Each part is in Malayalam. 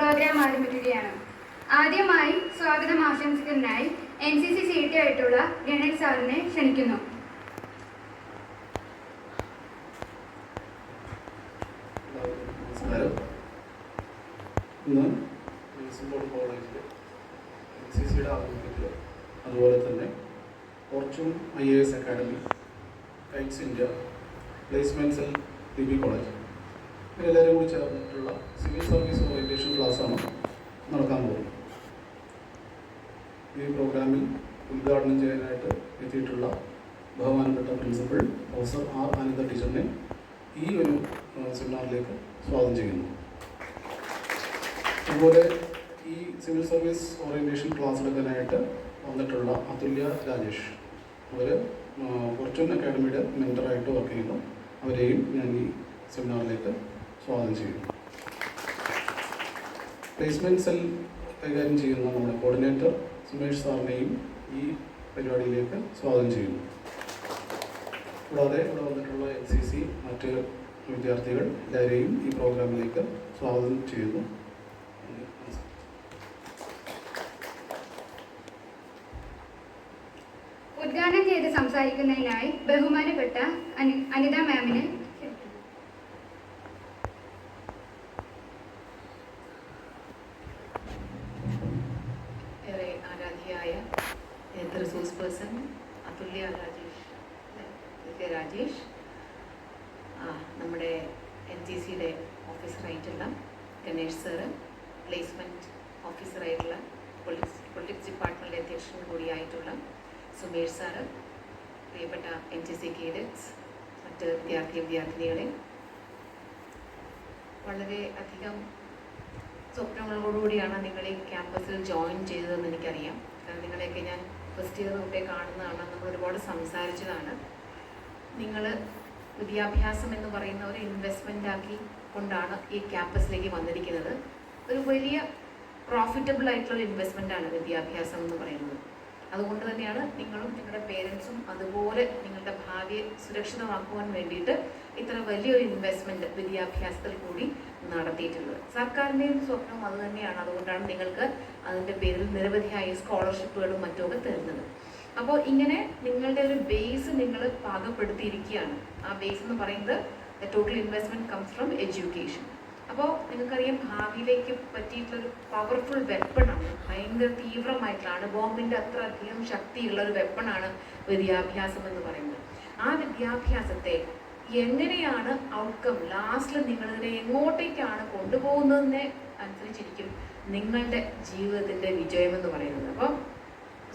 പ്രോഗ്രാം ആരംഭിക്കുകയാണ്. ആദ്യമായി സ്വാഗതം ആശംസിക്കുന്നതിനായി NCC CT ആയിട്ടുള്ള ഗണേഷ് സാറിനെ ക്ഷണിക്കുന്നു. നമസ്കാരം. ഇന്ന് കോളേജിലെ NCCയുടെ ആഭിമുഖ്യത്തിൽ അതുപോലെ തന്നെ Fortune IAS academy, Kites India, placement cell DB college ഇവരെല്ലാവരും കൂടി ചേർന്നിട്ടുള്ള സിവിൽ സർവീസ് ഓറിയന്റേഷൻ ക്ലാസ്സാണ് നടക്കാൻ പോകുന്നത്. ഈ പ്രോഗ്രാമിൽ ഉദ്ഘാടനം ചെയ്യാനായിട്ട് എത്തിയിട്ടുള്ള ബഹുമാനപ്പെട്ട പ്രിൻസിപ്പൽ പ്രൊഫസർ R. അനിത ടീച്ചറിനെ ഈ ഒരു സെമിനാറിലേക്ക് സ്വാഗതം ചെയ്യുന്നു. അതുപോലെ ഈ സിവിൽ സർവീസ് ഓറിയന്റേഷൻ ക്ലാസ് എടുക്കാനായിട്ട് വന്നിട്ടുള്ള അതുല്യ രാജേഷ്, അവർ ഫോർച്യൂൺ അക്കാഡമിയുടെ മെൻറ്ററായിട്ട് വർക്ക് ചെയ്യുന്നു. അവരെയും ഞാൻ ഈ സെമിനാറിലേക്ക് സ്വാഗതം ചെയ്യുന്നു. പ്ലേസ്മെൻറ്റ് സെൽ കൈകാര്യം ചെയ്യുന്ന നമ്മുടെ കോർഡിനേറ്റർ സുമേഷ് സാറിനെയും ഈ പരിപാടിയിലേക്ക് സ്വാഗതം ചെയ്യുന്നു. കൂടാതെ ഇവിടെ വന്നിട്ടുള്ള NCC മറ്റ് വിദ്യാർത്ഥികൾ എല്ലാവരെയും ഈ പ്രോഗ്രാമിലേക്ക് സ്വാഗതം ചെയ്യുന്നു. ഉദ്ഘാടനം ചെയ്ത് സംസാരിക്കുന്നതിനായി ബഹുമാനപ്പെട്ട അനിത മാമിന് ഏറെ ആരാധ്യയായ റിസോഴ്സ് പേഴ്സൺ അതുല്യ രാജേഷ്, നമ്മുടെ NCCയുടെ ഓഫീസറായിട്ടുള്ള ഗണേഷ് സാറ്, പ്ലേസ്മെൻറ്റ് ഓഫീസറായിട്ടുള്ള പൊളിറ്റിക്സ് ഡിപ്പാർട്ട്മെൻറ്റിലെ അധ്യക്ഷൻ കൂടിയായിട്ടുള്ള സുമേഷ് സാറ്, പ്രിയപ്പെട്ട NCC കേഡറ്റ്സ്, മറ്റ് വിദ്യാർത്ഥിനികളെ, വളരെ അധികം സ്വപ്നങ്ങളോടുകൂടിയാണ് നിങ്ങൾ ഈ ക്യാമ്പസിൽ ജോയിൻ ചെയ്തതെന്ന് എനിക്കറിയാം. കാരണം നിങ്ങളെയൊക്കെ ഞാൻ ഫസ്റ്റ് ഇയർ തൊട്ടേ കാണുന്നതാണ്, നമ്മൾ ഒരുപാട് സംസാരിച്ചതാണ്. നിങ്ങൾ വിദ്യാഭ്യാസം എന്ന് പറയുന്ന ഒരു ഇൻവെസ്റ്റ്മെൻ്റ് ആക്കി കൊണ്ടാണ് ഈ ക്യാമ്പസിലേക്ക് വന്നിരിക്കുന്നത്. ഒരു വലിയ പ്രോഫിറ്റബിൾ ആയിട്ടുള്ള ഇൻവെസ്റ്റ്മെൻ്റാണ് വിദ്യാഭ്യാസം എന്ന് പറയുന്നത്. അതുകൊണ്ട് തന്നെയാണ് നിങ്ങളും നിങ്ങളുടെ പേരൻസും അതുപോലെ നിങ്ങളുടെ ഭാവിയെ സുരക്ഷിതമാക്കുവാൻ വേണ്ടിയിട്ട് ഇത്ര വലിയൊരു ഇൻവെസ്റ്റ്മെൻറ്റ് വിദ്യാഭ്യാസത്തിൽ കൂടി നടത്തിയിട്ടുള്ളത്. സർക്കാരിൻ്റെയും സ്വപ്നം അതുതന്നെയാണ്. അതുകൊണ്ടാണ് നിങ്ങൾക്ക് അതിൻ്റെ പേരിൽ നിരവധിയായ സ്കോളർഷിപ്പുകളും മറ്റുമൊക്കെ തരുന്നത്. അപ്പോൾ ഇങ്ങനെ നിങ്ങളുടെ ഒരു ബേസ് നിങ്ങൾ പാകപ്പെടുത്തിയിരിക്കുകയാണ്. ആ ബേസ് എന്ന് പറയുന്നത് total investment comes from education. അപ്പോൾ നിങ്ങൾക്കറിയാം, ഭാവിയിലേക്ക് പറ്റിയിട്ടുള്ളൊരു പവർഫുൾ വെപ്പണാണ്, ഭയങ്കര തീവ്രമായിട്ടുള്ളതാണ്, ബോംബിൻ്റെ അത്ര അധികം ശക്തിയുള്ള ഒരു വെപ്പണാണ് വിദ്യാഭ്യാസം എന്ന് പറയുന്നത്. ആ വിദ്യാഭ്യാസത്തെ എങ്ങനെയാണ് ഔട്ട്കം ലാസ്റ്റിൽ നിങ്ങളിതിനെ എങ്ങോട്ടേക്കാണ് കൊണ്ടുപോകുന്നതിനെ അനുസരിച്ചിരിക്കും നിങ്ങളുടെ ജീവിതത്തിൻ്റെ വിജയമെന്ന് പറയുന്നത്. അപ്പോൾ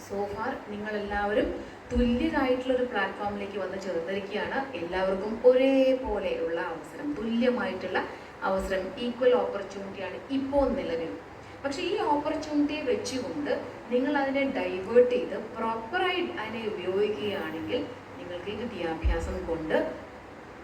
സോഫാർ നിങ്ങളെല്ലാവരും തുല്യരായിട്ടുള്ളൊരു പ്ലാറ്റ്ഫോമിലേക്ക് വന്ന് ചേർന്നിരിക്കുകയാണ്. എല്ലാവർക്കും ഒരേപോലെയുള്ള അവസരം, തുല്യമായിട്ടുള്ള അവസരം, ഈക്വൽ ഓപ്പർച്യൂണിറ്റിയാണ് ഇപ്പോൾ നിലവിൽ. പക്ഷേ ഈ ഓപ്പർച്യൂണിറ്റിയെ വെച്ചുകൊണ്ട് നിങ്ങൾ അതിനെ ഡൈവേർട്ട് ചെയ്ത് പ്രോപ്പറായി അതിനെ ഉപയോഗിക്കുകയാണെങ്കിൽ നിങ്ങൾക്ക് ഈ വിദ്യാഭ്യാസം കൊണ്ട്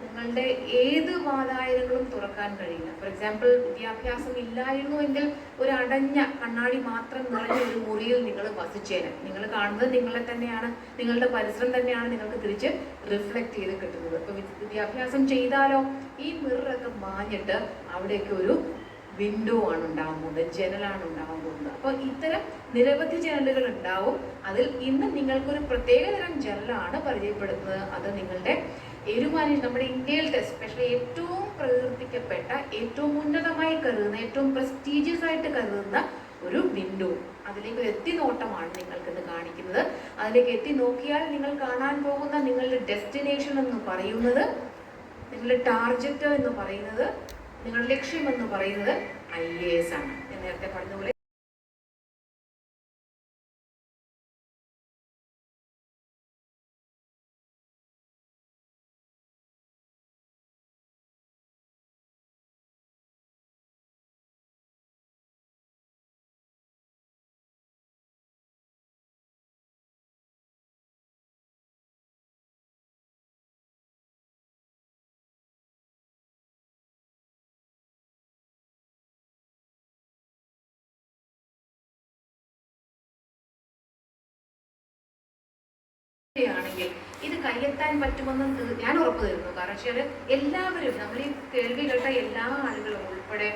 നിങ്ങളുടെ ഏത് വാതായനങ്ങളും തുറക്കാൻ കഴിയില്ല. ഫോർ എക്സാമ്പിൾ, വിദ്യാഭ്യാസം ഇല്ലായിരുന്നുവെങ്കിൽ ഒരു അടഞ്ഞ കണ്ണാടി മാത്രം നിറഞ്ഞ ഒരു മുറിയിൽ നിങ്ങൾ വസിച്ചേനെ. നിങ്ങൾ കാണുന്നത് നിങ്ങളെ തന്നെയാണ്, നിങ്ങളുടെ പരിസരം തന്നെയാണ് നിങ്ങൾക്ക് തിരിച്ച് റിഫ്ലക്റ്റ് ചെയ്ത് കിട്ടുന്നത്. അപ്പോൾ വിദ്യാഭ്യാസം ചെയ്താലോ ഈ മിററൊക്കെ മാഞ്ഞിട്ട് അവിടെയൊക്കെ ഒരു വിൻഡോ ആണ് ഉണ്ടാകാൻ പോകുന്നത്, ജനലാണ് ഉണ്ടാകാൻ പോകുന്നത്. അപ്പോൾ ഇത്തരം നിരവധി ജനലുകൾ ഉണ്ടാവും. അതിൽ ഇന്ന് നിങ്ങൾക്കൊരു പ്രത്യേകതരം ജനലാണ് പരിചയപ്പെടുത്തുന്നത്. അത് നിങ്ങളുടെ നമ്മുടെ ഇന്ത്യയിലത്തെ എസ്പെഷ്യലി ഏറ്റവും പ്രകീർത്തിക്കപ്പെട്ട, ഏറ്റവും ഉന്നതമായി കരുതുന്ന, ഏറ്റവും പ്രസ്റ്റീജിയസ് ആയിട്ട് കരുതുന്ന ഒരു വിൻഡോ, അതിലേക്ക് ഒരു എത്തിനോട്ടമാണ് നിങ്ങൾക്കിന്ന് കാണിക്കുന്നത്. അതിലേക്ക് എത്തി നോക്കിയാൽ നിങ്ങൾ കാണാൻ പോകുന്ന നിങ്ങളുടെ ഡെസ്റ്റിനേഷൻ എന്ന് പറയുന്നത്, നിങ്ങളുടെ ടാർഗറ്റ് എന്ന് പറയുന്നത്, നിങ്ങളുടെ ലക്ഷ്യം എന്ന് പറയുന്നത് IAS ആണ്. ഞാൻ നേരത്തെ പറഞ്ഞതുപോലെ ആണെങ്കിൽ ഇത് കയ്യെത്താൻ പറ്റുമെന്ന് ഞാൻ ഉറപ്പ് തരുന്നു. കാരണം വെച്ചാൽ എല്ലാവരും, നമ്മൾ ഈ കേൾവി കേട്ട എല്ലാ ആളുകളും ഉൾപ്പെടെ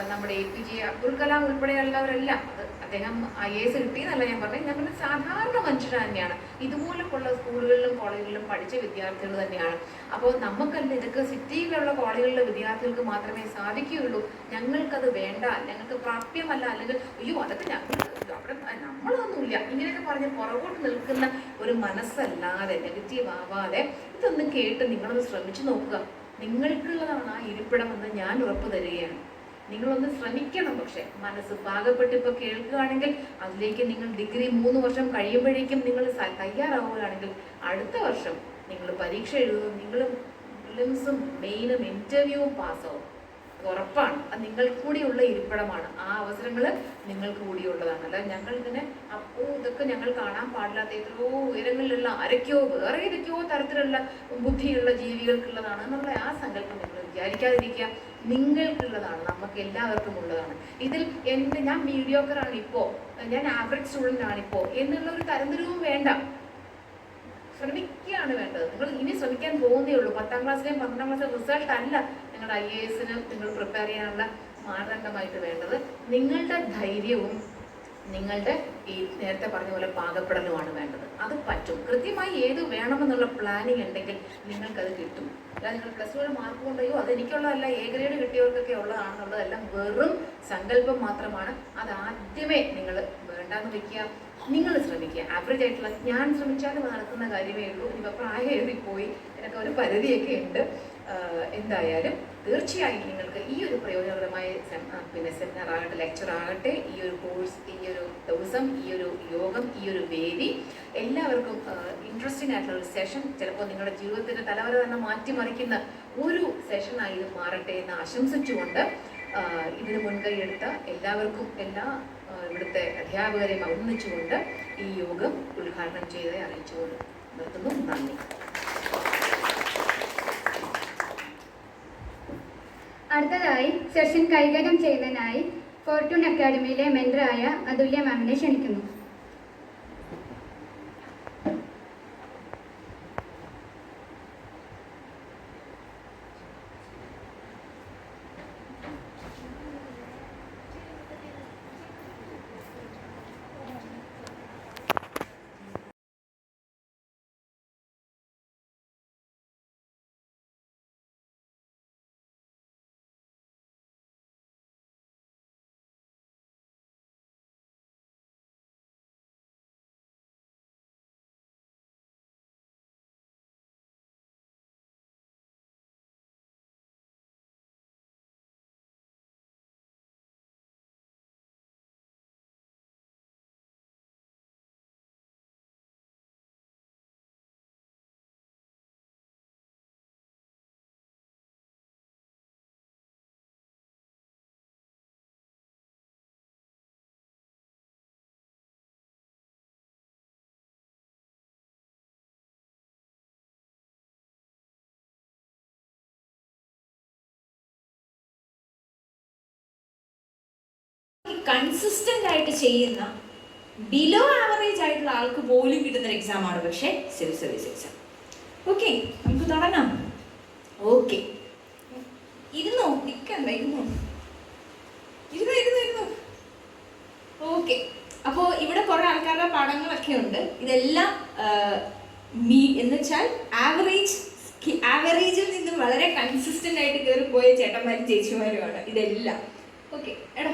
നമ്മുടെ APJ അബ്ദുൽ കലാം ഉൾപ്പെടെയുള്ളവരെല്ലാം, അത് അദ്ദേഹം IAS കിട്ടിയെന്നല്ല ഞാൻ പറഞ്ഞത്, ഞാൻ പറഞ്ഞത് സാധാരണ മനുഷ്യർ തന്നെയാണ്, ഇതുപോലുള്ള സ്കൂളുകളിലും കോളേജുകളിലും പഠിച്ച വിദ്യാർത്ഥികൾ തന്നെയാണ്. അപ്പോൾ നമുക്കല്ല, ഇതൊക്കെ സിറ്റിയിലുള്ള കോളേജുകളിലെ വിദ്യാർത്ഥികൾക്ക് മാത്രമേ സാധിക്കുകയുള്ളൂ. ഞങ്ങൾക്കത് വേണ്ട, ഞങ്ങൾക്ക് പ്രാപ്യമല്ല, അല്ലെങ്കിൽ അയ്യോ അതൊക്കെ ഞങ്ങൾ അവിടെ നമ്മളൊന്നുമില്ല ഇങ്ങനെയൊക്കെ പറഞ്ഞ് പുറകോട്ട് നിൽക്കുന്ന ഒരു മനസ്സല്ലാതെ, നെഗറ്റീവ് ആവാതെ ഇതൊന്നും കേട്ട് നിങ്ങളൊന്ന് ശ്രമിച്ചു നോക്കുക. നിങ്ങൾക്കുള്ളതാണ് ആ ഇരിപ്പിടമെന്ന് ഞാൻ ഉറപ്പ് തരികയാണ്. നിങ്ങളൊന്ന് ശ്രമിക്കണം. പക്ഷെ മനസ്സ് പാകപ്പെട്ട് ഇപ്പോൾ കേൾക്കുകയാണെങ്കിൽ അതിലേക്ക് നിങ്ങൾ ഡിഗ്രി 3 വർഷം കഴിയുമ്പോഴേക്കും നിങ്ങൾ തയ്യാറാവുകയാണെങ്കിൽ അടുത്ത വർഷം നിങ്ങൾ പരീക്ഷ എഴുതും, നിങ്ങൾ പ്രിലിംസും മെയിനും ഇൻ്റർവ്യൂവും പാസ്സാവും. ഉറപ്പാണ്. അത് നിങ്ങൾക്ക് കൂടിയുള്ള ഇരിപ്പിടമാണ്. ആ അവസരങ്ങൾ നിങ്ങൾക്ക് കൂടിയുള്ളതാണ്. അല്ല ഞങ്ങൾ ഇതിനെ ഇതൊക്കെ ഞങ്ങൾ കാണാൻ പാടില്ലാത്ത എത്രയോ ഉയരങ്ങളിലുള്ള ആരൊക്കെയോ വേറെ ഏതൊക്കെയോ തരത്തിലുള്ള ബുദ്ധിയുള്ള ജീവികൾക്കുള്ളതാണ് എന്നുള്ള ആ സങ്കല്പം നിങ്ങൾ വിചാരിക്കാതിരിക്കുക. നിങ്ങൾക്കുള്ളതാണ്, നമുക്ക് എല്ലാവർക്കും ഉള്ളതാണ്. ഇതിൽ ഞാൻ മീഡിയോക്കറാണ് ഇപ്പോൾ, ഞാൻ ആവറേജ് സ്റ്റുഡൻ്റ് ആണിപ്പോൾ എന്നുള്ള ഒരു തരംതിരിവും വേണ്ട. ശ്രമിക്കുകയാണ് വേണ്ടത്. നിങ്ങൾ ഇനി ശ്രമിക്കാൻ പോകുന്നേ ഉള്ളൂ. 10ാം ക്ലാസ്സിലെയും 12ാം ക്ലാസ്സിലെയും റിസൾട്ട് അല്ല നിങ്ങളുടെ IASന് നിങ്ങൾ പ്രിപ്പയർ ചെയ്യാനുള്ള മാനദണ്ഡമായിട്ട് വേണ്ടത്. നിങ്ങളുടെ ധൈര്യവും നിങ്ങളുടെ ഈ നേരത്തെ പറഞ്ഞ പോലെ പാകപ്പെടലുമാണ് വേണ്ടത്. അത് പറ്റും. കൃത്യമായി ഏത് വേണമെന്നുള്ള പ്ലാനിങ് ഉണ്ടെങ്കിൽ നിങ്ങൾക്കത് കിട്ടും. അല്ലാതെ നിങ്ങൾ +1 മാർക്ക് കൊണ്ടയോ അതെനിക്കുള്ളതല്ല, A ഗ്രേഡ് കിട്ടിയവർക്കൊക്കെ ഉള്ളതാണെന്നുള്ളതെല്ലാം വെറും സങ്കല്പം മാത്രമാണ്. അതാദ്യമേ നിങ്ങൾ വേണ്ടാന്ന് വെക്കുക. നിങ്ങൾ ശ്രമിക്കുക. ആവറേജ് ആയിട്ടുള്ള, ഞാൻ ശ്രമിച്ചാലും നടക്കുന്ന കാര്യമേ ഉള്ളൂ. ഇനിയിപ്പോൾ പ്രായം എഴുതിപ്പോയി, ഇതിനൊക്കെ ഒരു പരിധിയൊക്കെ ഉണ്ട്. എന്തായാലും തീർച്ചയായും നിങ്ങൾക്ക് ഈ ഒരു പ്രയോജനകരമായ സെമിനാർ ആകട്ടെ, ലെക്ചർ ആകട്ടെ, ഈ ഒരു കോഴ്സ്, ഈ ഒരു ദിവസം, ഈ ഒരു യോഗം, ഈ ഒരു വേദി എല്ലാവർക്കും ഇൻട്രസ്റ്റിംഗ് ആയിട്ടുള്ള ഒരു സെഷൻ, ചിലപ്പോൾ നിങ്ങളുടെ ജീവിതത്തിൻ്റെ തലവര തന്നെ മാറ്റിമറിക്കുന്ന ഒരു സെഷനായി ഇത് മാറട്ടെ എന്ന് ആശംസിച്ചുകൊണ്ട് ഇതിന് മുൻകൈ എടുത്ത എല്ലാവർക്കും, എല്ലാ ഇവിടുത്തെ അധ്യാപകരെയും ഒന്നിച്ചുകൊണ്ട് ഈ യോഗം ഉദ്ഘാടനം ചെയ്ത് അറിയിച്ചുകൊണ്ട് നിർത്തുന്നു. നന്ദി. അടുത്തതായി സെഷൻ കൈകാര്യം ചെയ്യുന്നതിനായി ഫോർച്യൂൺ അക്കാഡമിയിലെ മെൻറ്ററായ അതുല്യ മാമിനെ ക്ഷണിക്കുന്നു. കൺസിസ്റ്റന്റ് ആയിട്ട് ചെയ്യുന്ന ബിലോ ആവറേജ് ആയിട്ടുള്ള ആൾക്ക് പോലും കിട്ടുന്ന ഒരു എക്സാമാണ് പക്ഷേ സിവിൽ സർവീസ് എക്സാം. ഓക്കെ, നമുക്ക് തുടങ്ങാം. ഓക്കെ, ഇരുന്നോ, നിൽക്കണ്ട, ഇരുന്നോ. ഓക്കെ, അപ്പോൾ ഇവിടെ കുറേ ആൾക്കാരുടെ പടങ്ങളൊക്കെ ഉണ്ട്. ഇതെല്ലാം എന്ന് വെച്ചാൽ ആവറേജിൽ നിന്ന് വളരെ കൺസിസ്റ്റന്റ് ആയിട്ട് കയറി പോയ ചേട്ടന്മാരും ചേച്ചിമാരുമാണ് ഇതെല്ലാം. ഓക്കെ, എടാ,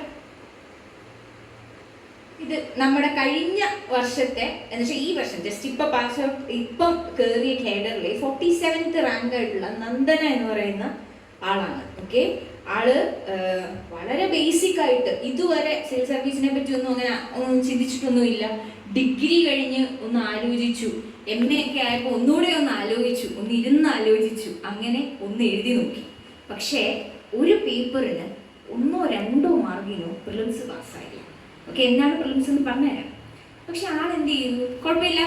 ഇത് നമ്മുടെ കഴിഞ്ഞ വർഷത്തെ എന്ന് വെച്ചാൽ ഈ വർഷം ജസ്റ്റ് ഇപ്പം കയറിയ കേഡറിലെ 47th റാങ്ക് ആയിട്ടുള്ള നന്ദന എന്ന് പറയുന്ന ആളാണ്. ഓക്കെ, ആള് വളരെ ബേസിക് ആയിട്ട് ഇതുവരെ സിവിൽ സർവീസിനെ പറ്റി ഒന്നും അങ്ങനെ ചിന്തിച്ചിട്ടൊന്നുമില്ല. ഡിഗ്രി കഴിഞ്ഞ് ഒന്ന് ആലോചിച്ചു, MA ഒക്കെ ആയപ്പോൾ ഒന്നുകൂടെ ഒന്ന് ആലോചിച്ചു, ഒന്ന് ഇരുന്ന് ആലോചിച്ചു, അങ്ങനെ ഒന്ന് എഴുതി നോക്കി. പക്ഷേ ഒരു പേപ്പറിന് 1-2 മാർക്കിനോ പ്രിലിംസ് പാസ്സായില്ല. ഓക്കെ, എന്താണ് പ്രിലിംസ് എന്ന് പറഞ്ഞുതരാം. പക്ഷെ ആളെന്ത് ചെയ്തു? കുഴപ്പമില്ല,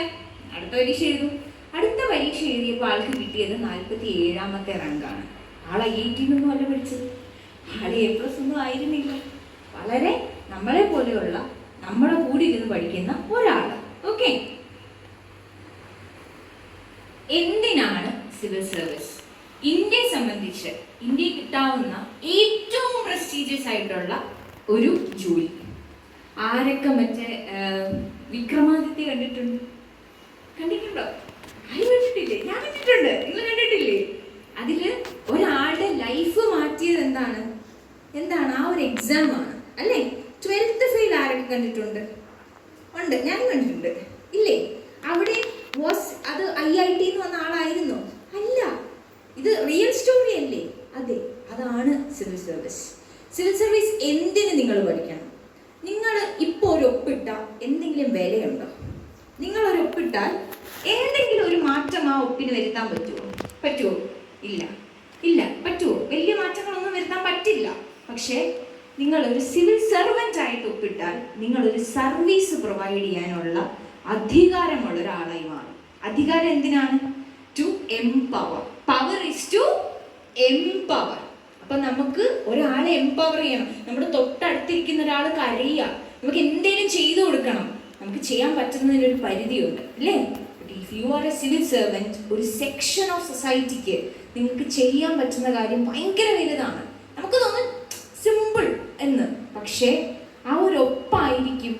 അടുത്ത പരീക്ഷ എഴുതും. അടുത്ത പരീക്ഷ എഴുതിയപ്പോൾ ആൾക്ക് കിട്ടിയത് 47ാമത്തെ റാങ്കാണ്. ആൾ IIT ഒന്നും അല്ല പഠിച്ചത്, ആൾ A+ ഒന്നും ആയിരുന്നില്ല. വളരെ നമ്മളെ പോലെയുള്ള നമ്മുടെ കൂടി ഇരുന്ന് പഠിക്കുന്ന ഒരാൾ. ഓക്കെ, എന്തിനാണ് സിവിൽ സർവീസ്? ഇന്ത്യയെ സംബന്ധിച്ച് ഇന്ത്യക്ക് കിട്ടാവുന്ന ഏറ്റവും പ്രസ്റ്റീജിയസ് ആയിട്ടുള്ള ഒരു ജോലി. ആരൊക്കെ മറ്റേ വിക്രമാദിത്യ കണ്ടിട്ടുണ്ടോ? കണ്ടിട്ടില്ലേ? ഞാൻ കണ്ടിട്ടുണ്ട്. നിങ്ങൾ കണ്ടിട്ടില്ലേ? അതില് ഒരാളുടെ ലൈഫ് മാറ്റിയത് എന്താണ് ആ ഒരു എക്സാം ആണ് അല്ലേ? 12th ഫെയിൽ ആരൊക്കെ കണ്ടിട്ടുണ്ട്? ഉണ്ട്, ഞാനും കണ്ടിട്ടുണ്ട്. ഇല്ലേ? അവിടെ അത് IIT വന്ന ആളായിരുന്നോ? അല്ല, ഇത് റിയൽ സ്റ്റോറി അല്ലേ? അതെ, അതാണ് സിവിൽ സർവീസ്. സിവിൽ സർവീസ് എന്തിന് നിങ്ങൾ പഠിക്കണം? നിങ്ങൾ ഇപ്പോൾ ഒരു ഒപ്പിട്ട എന്തെങ്കിലും വിലയുണ്ടോ? നിങ്ങൾ ഒരു ഒപ്പിട്ടാൽ എന്തെങ്കിലും ഒരു മാറ്റം ആ ഒപ്പിന് വരുത്താൻ പറ്റുമോ? ഇല്ല. പറ്റുമോ? വലിയ മാറ്റങ്ങളൊന്നും വരുത്താൻ പറ്റില്ല. പക്ഷേ നിങ്ങളൊരു സിവിൽ സർവൻ്റ് ആയിട്ട് ഒപ്പിട്ടാൽ നിങ്ങളൊരു സർവീസ് പ്രൊവൈഡ് ചെയ്യാനുള്ള അധികാരമുള്ള ഒരാളായി മാറും. അധികാരം എന്തിനാണ്? To empower. Power is to empower. അപ്പൊ നമുക്ക് ഒരാളെ എംപവർ ചെയ്യണം. നമ്മുടെ തൊട്ടടുത്തിരിക്കുന്ന ഒരാൾ കരയുക, നമുക്ക് എന്തെങ്കിലും ചെയ്തു കൊടുക്കണം. നമുക്ക് ചെയ്യാൻ പറ്റുന്നതിനൊരു പരിധിയുണ്ട് അല്ലേ? If you are A civil servant, ഒരു സെക്ഷൻ ഓഫ് സൊസൈറ്റിക്ക് നിങ്ങൾക്ക് ചെയ്യാൻ പറ്റുന്ന കാര്യം ഭയങ്കര വലുതാണ്. നമുക്ക് തോന്നും സിമ്പിൾ എന്ന്, പക്ഷേ ആ ഒരു ഒപ്പായിരിക്കും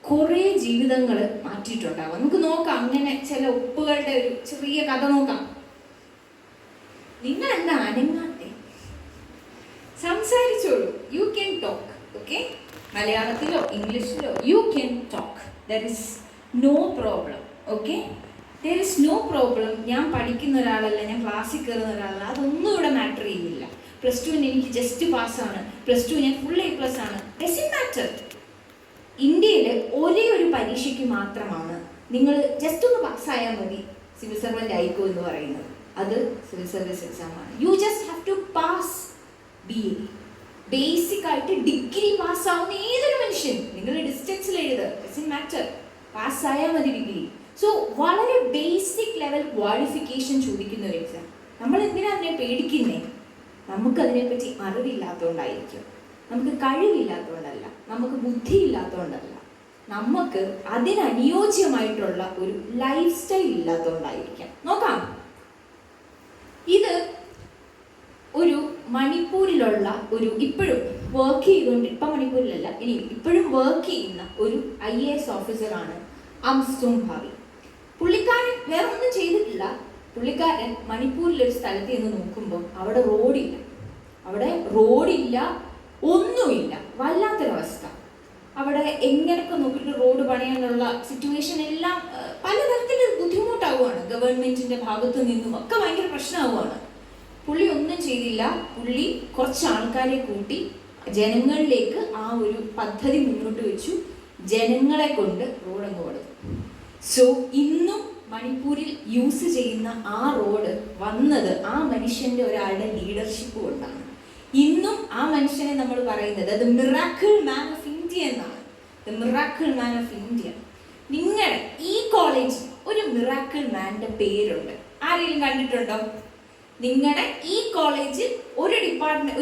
കുറേ ജീവിതങ്ങൾ മാറ്റിയിട്ടുണ്ടാവും. നമുക്ക് നോക്കാം, അങ്ങനെ ചില ഒപ്പുകളുടെ ഒരു ചെറിയ കഥ നോക്കാം. നിങ്ങൾ എന്താ അനങ്ങാത്തെ? സംസാരിച്ചോളൂ. You can talk. ഓക്കെ, മലയാളത്തിലോ ഇംഗ്ലീഷിലോ you can talk. There is no problem. Okay, there is no problem. ഞാൻ പഠിക്കുന്ന ഒരാളല്ല, ഞാൻ ക്ലാസ്സിൽ കയറുന്ന ഒരാളല്ല, അതൊന്നും ഇവിടെ മാറ്റർ ചെയ്യുന്നില്ല. +2 എനിക്ക് ജസ്റ്റ് പാസ്സാണ്, +2 ഞാൻ ഫുൾ A+ ആണ്, ഡസൻറ്റ് മാറ്റർ. ഇന്ത്യയിൽ ഒരേ ഒരു പരീക്ഷയ്ക്ക് മാത്രമാണ് നിങ്ങൾ ജസ്റ്റ് ഒന്ന് പാസ്സായാൽ മതി സിവിൽ സർവൻ്റ് ആയിക്കോ എന്ന് പറയുന്നത്. അത് സിവിൽ സർവീസ് എക്സാമാണ്. You just have to pass BA. Basic ആയിട്ട് ഡിഗ്രി പാസ്സാവുന്ന ഏതൊരു മനുഷ്യൻ, നിങ്ങൾ ഡിസ്റ്റൻസിൽ എഴുതുക, ഡസൻറ്റ് മാറ്റർ, പാസ്സായാൽ മതി ഡിഗ്രി. സോ വളരെ ബേസിക് ലെവൽ ക്വാളിഫിക്കേഷൻ ചോദിക്കുന്ന ഒരു എക്സാം. നമ്മൾ എന്തിനാ അതിനെ പേടിക്കുന്നേ? നമുക്കതിനെപ്പറ്റി അറിവില്ലാത്തതുകൊണ്ടായിരിക്കും, നമുക്ക് കഴിവില്ലാത്തതുകൊണ്ടല്ല, നമുക്ക് ബുദ്ധിയില്ലാത്തതുകൊണ്ടല്ല, നമുക്ക് അതിനനുയോജ്യമായിട്ടുള്ള ഒരു ലൈഫ് സ്റ്റൈൽ ഇല്ലാത്തതുകൊണ്ടായിരിക്കാം. നോക്കാം, ഇത് ഒരു മണിപ്പൂരിലുള്ള ഒരു ഇപ്പോഴും വർക്ക് ചെയ്തുകൊണ്ട്, ഇപ്പം മണിപ്പൂരിലല്ല, ഇപ്പോഴും വർക്ക് ചെയ്യുന്ന ഒരു IAS ഓഫീസറാണ് അംസും ഭാവി. പുള്ളിക്കാരൻ വേറെ ഒന്നും ചെയ്തിട്ടില്ല. പുള്ളിക്കാരൻ മണിപ്പൂരിലൊരു സ്ഥലത്ത് നിന്ന് നോക്കുമ്പോൾ അവിടെ റോഡില്ല, ഒന്നുമില്ല, വല്ലാത്തൊരവസ്ഥ. അവിടെ എങ്ങനെയൊക്കെ നോക്കിയിട്ട് റോഡ് പണിയാനുള്ള സിറ്റുവേഷൻ എല്ലാം പലതരത്തിൽ ബുദ്ധിമുട്ടാവുകയാണ്. ഗവൺമെന്റിന്റെ ഭാഗത്തു നിന്നും ഒക്കെ ഭയങ്കര പ്രശ്നമാവുകയാണ്. പുള്ളി ഒന്നും ചെയ്തില്ല. പുള്ളി കുറച്ച് ആൾക്കാരെ കൂട്ടി ജനങ്ങളിലേക്ക് ആ ഒരു പദ്ധതി മുന്നോട്ട് വെച്ചു. ജനങ്ങളെ കൊണ്ട് റോഡങ്ങ് കൊടുത്തു. സോ ഇന്നും മണിപ്പൂരിൽ യൂസ് ചെയ്യുന്ന ആ റോഡ് വന്നത് ആ മനുഷ്യന്റെ ഒരാളുടെ ലീഡർഷിപ്പ് കൊണ്ടാണ്. ഇന്നും ആ മനുഷ്യനെ നമ്മൾ പറയുന്നത് the miracle man of India എന്നാണ്. The miracle man of India. നിങ്ങളുടെ ഈ കോളേജിൽ ഒരു മിറാക്കിൾ മാൻ്റെ പേരുണ്ട്. ആരെങ്കിലും കണ്ടിട്ടുണ്ടോ? നിങ്ങളുടെ ഈ കോളേജിൽ ഒരു ഡിപ്പാർട്ട്മെന്റ്,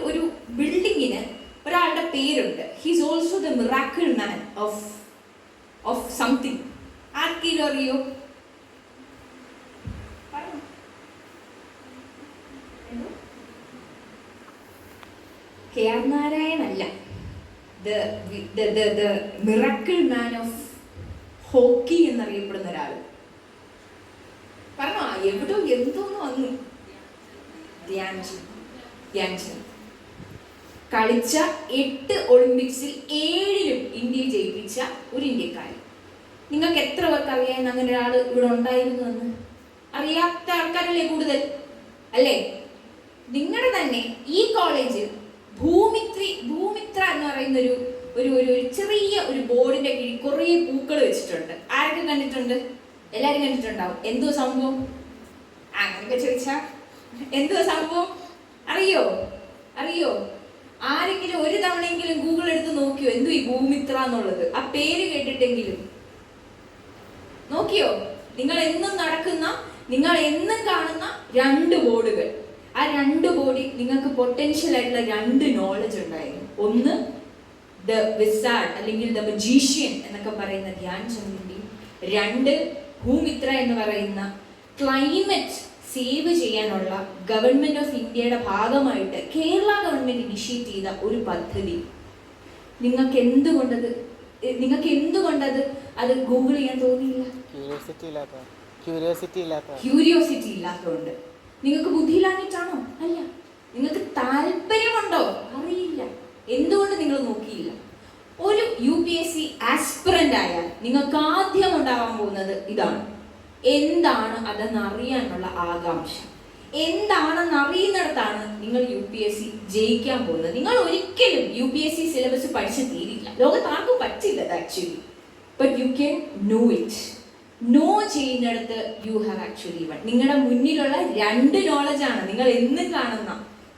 ഒരു ബിൽഡിങ്ങിന് ഒരാളുടെ പേരുണ്ട്. His also the miracle man of something. ആർക്കെങ്കിലും അറിയോ? KR നാരായൺ അല്ല, the miracle man of hockey എന്നറിയപ്പെടുന്ന ഒരാൾ. പറഞ്ഞോ, എവിടോ എന്തോന്ന് വന്നു. ധ്യാൻചന്ദ് കളിച്ച 8 ഒളിമ്പിക്സിൽ 7ലും ഇന്ത്യയെ ജയിപ്പിച്ച ഒരു ഇന്ത്യക്കാരൻ. നിങ്ങൾക്ക് എത്ര പേർക്ക് അറിയാൻ അങ്ങനെ ഒരാൾ ഇവിടെ ഉണ്ടായിരുന്നു എന്ന്? അറിയാത്ത ആൾക്കാരല്ലേ കൂടുതൽ, അല്ലേ? നിങ്ങളുടെ തന്നെ ഈ കോളേജിൽ ഭൂമിത്ര എന്ന് പറയുന്ന ഒരു ചെറിയ ഒരു ബോർഡിന്റെ കീഴിൽ കുറേ പൂക്കൾ വെച്ചിട്ടുണ്ട്. ആരൊക്കെ കണ്ടിട്ടുണ്ട്? എല്ലാവരും കണ്ടിട്ടുണ്ടാവും. എന്തോ സംഭവം? അങ്ങനെയൊക്കെ ചോദിച്ചാ എന്തോ സംഭവം അറിയോ? ആരെങ്കിലും ഒരു തവണയെങ്കിലും ഗൂഗിൾ എടുത്ത് നോക്കിയോ എന്തോ ഈ ഭൂമിത്ര എന്നുള്ളത്? ആ പേര് കേട്ടിട്ടെങ്കിലും നോക്കിയോ? നിങ്ങൾ എന്നും കാണുന്ന 2 ബോർഡുകൾ. ആ 2 ബോർഡിൽ നിങ്ങൾക്ക് പൊട്ടൻഷ്യൽ ആയിട്ടുള്ള 2 നോളജ് ഉണ്ടായിരുന്നു. ഒന്ന് ദ വിസാർഡ് അല്ലെങ്കിൽ ദ മജീഷ്യൻ എന്നൊക്കെ പറയുന്ന ധ്യാൻചന്ദിന്റെയും, 2 ഭൂമിത്ര എന്ന് പറയുന്ന ക്ലൈമറ്റ് സേവ് ചെയ്യാനുള്ള ഗവൺമെന്റ് ഓഫ് ഇന്ത്യയുടെ ഭാഗമായിട്ട് കേരള ഗവൺമെന്റ് ഇനിഷ്യേറ്റ് ചെയ്ത ഒരു പദ്ധതി നിങ്ങൾക്ക് എന്തുകൊണ്ടത് അത് ഗൂഗിൾ ചെയ്യാൻ തോന്നിയില്ല? ക്യൂരിയോസിറ്റി ഇല്ലാത്തതുകൊണ്ട്. നിങ്ങൾക്ക് ബുദ്ധിയില്ലാഞ്ഞിട്ടാണോ? അല്ല. നിങ്ങൾക്ക് താല്പര്യമുണ്ടോ? അറിയില്ല. എന്തുകൊണ്ട് നിങ്ങൾ നോക്കിയില്ല? ഒരു UPSC ആസ്പിറന്റ് ആയാൽ നിങ്ങൾക്ക് ആദ്യം ഉണ്ടാവാൻ പോകുന്നത് ഇതാണ്. എന്താണ് അതെന്ന് അറിയാനുള്ള ആകാംക്ഷ. എന്താണെന്ന് അറിയുന്നിടത്താണ് നിങ്ങൾ UPSC ജയിക്കാൻ പോകുന്നത്. നിങ്ങൾ ഒരിക്കലും UPSC സിലബസ് പഠിച്ച് തീരില്ല. ലോകത്ത് ആർക്കും പറ്റില്ല actually. But you can know it. Know ചെയ്യുന്നിടത്ത് യു ഹാവ് ആക്ച്വലി വൺ. നിങ്ങളുടെ മുന്നിലുള്ള 2 നോളജാണ് നിങ്ങൾ എന്നും കാണുന്ന,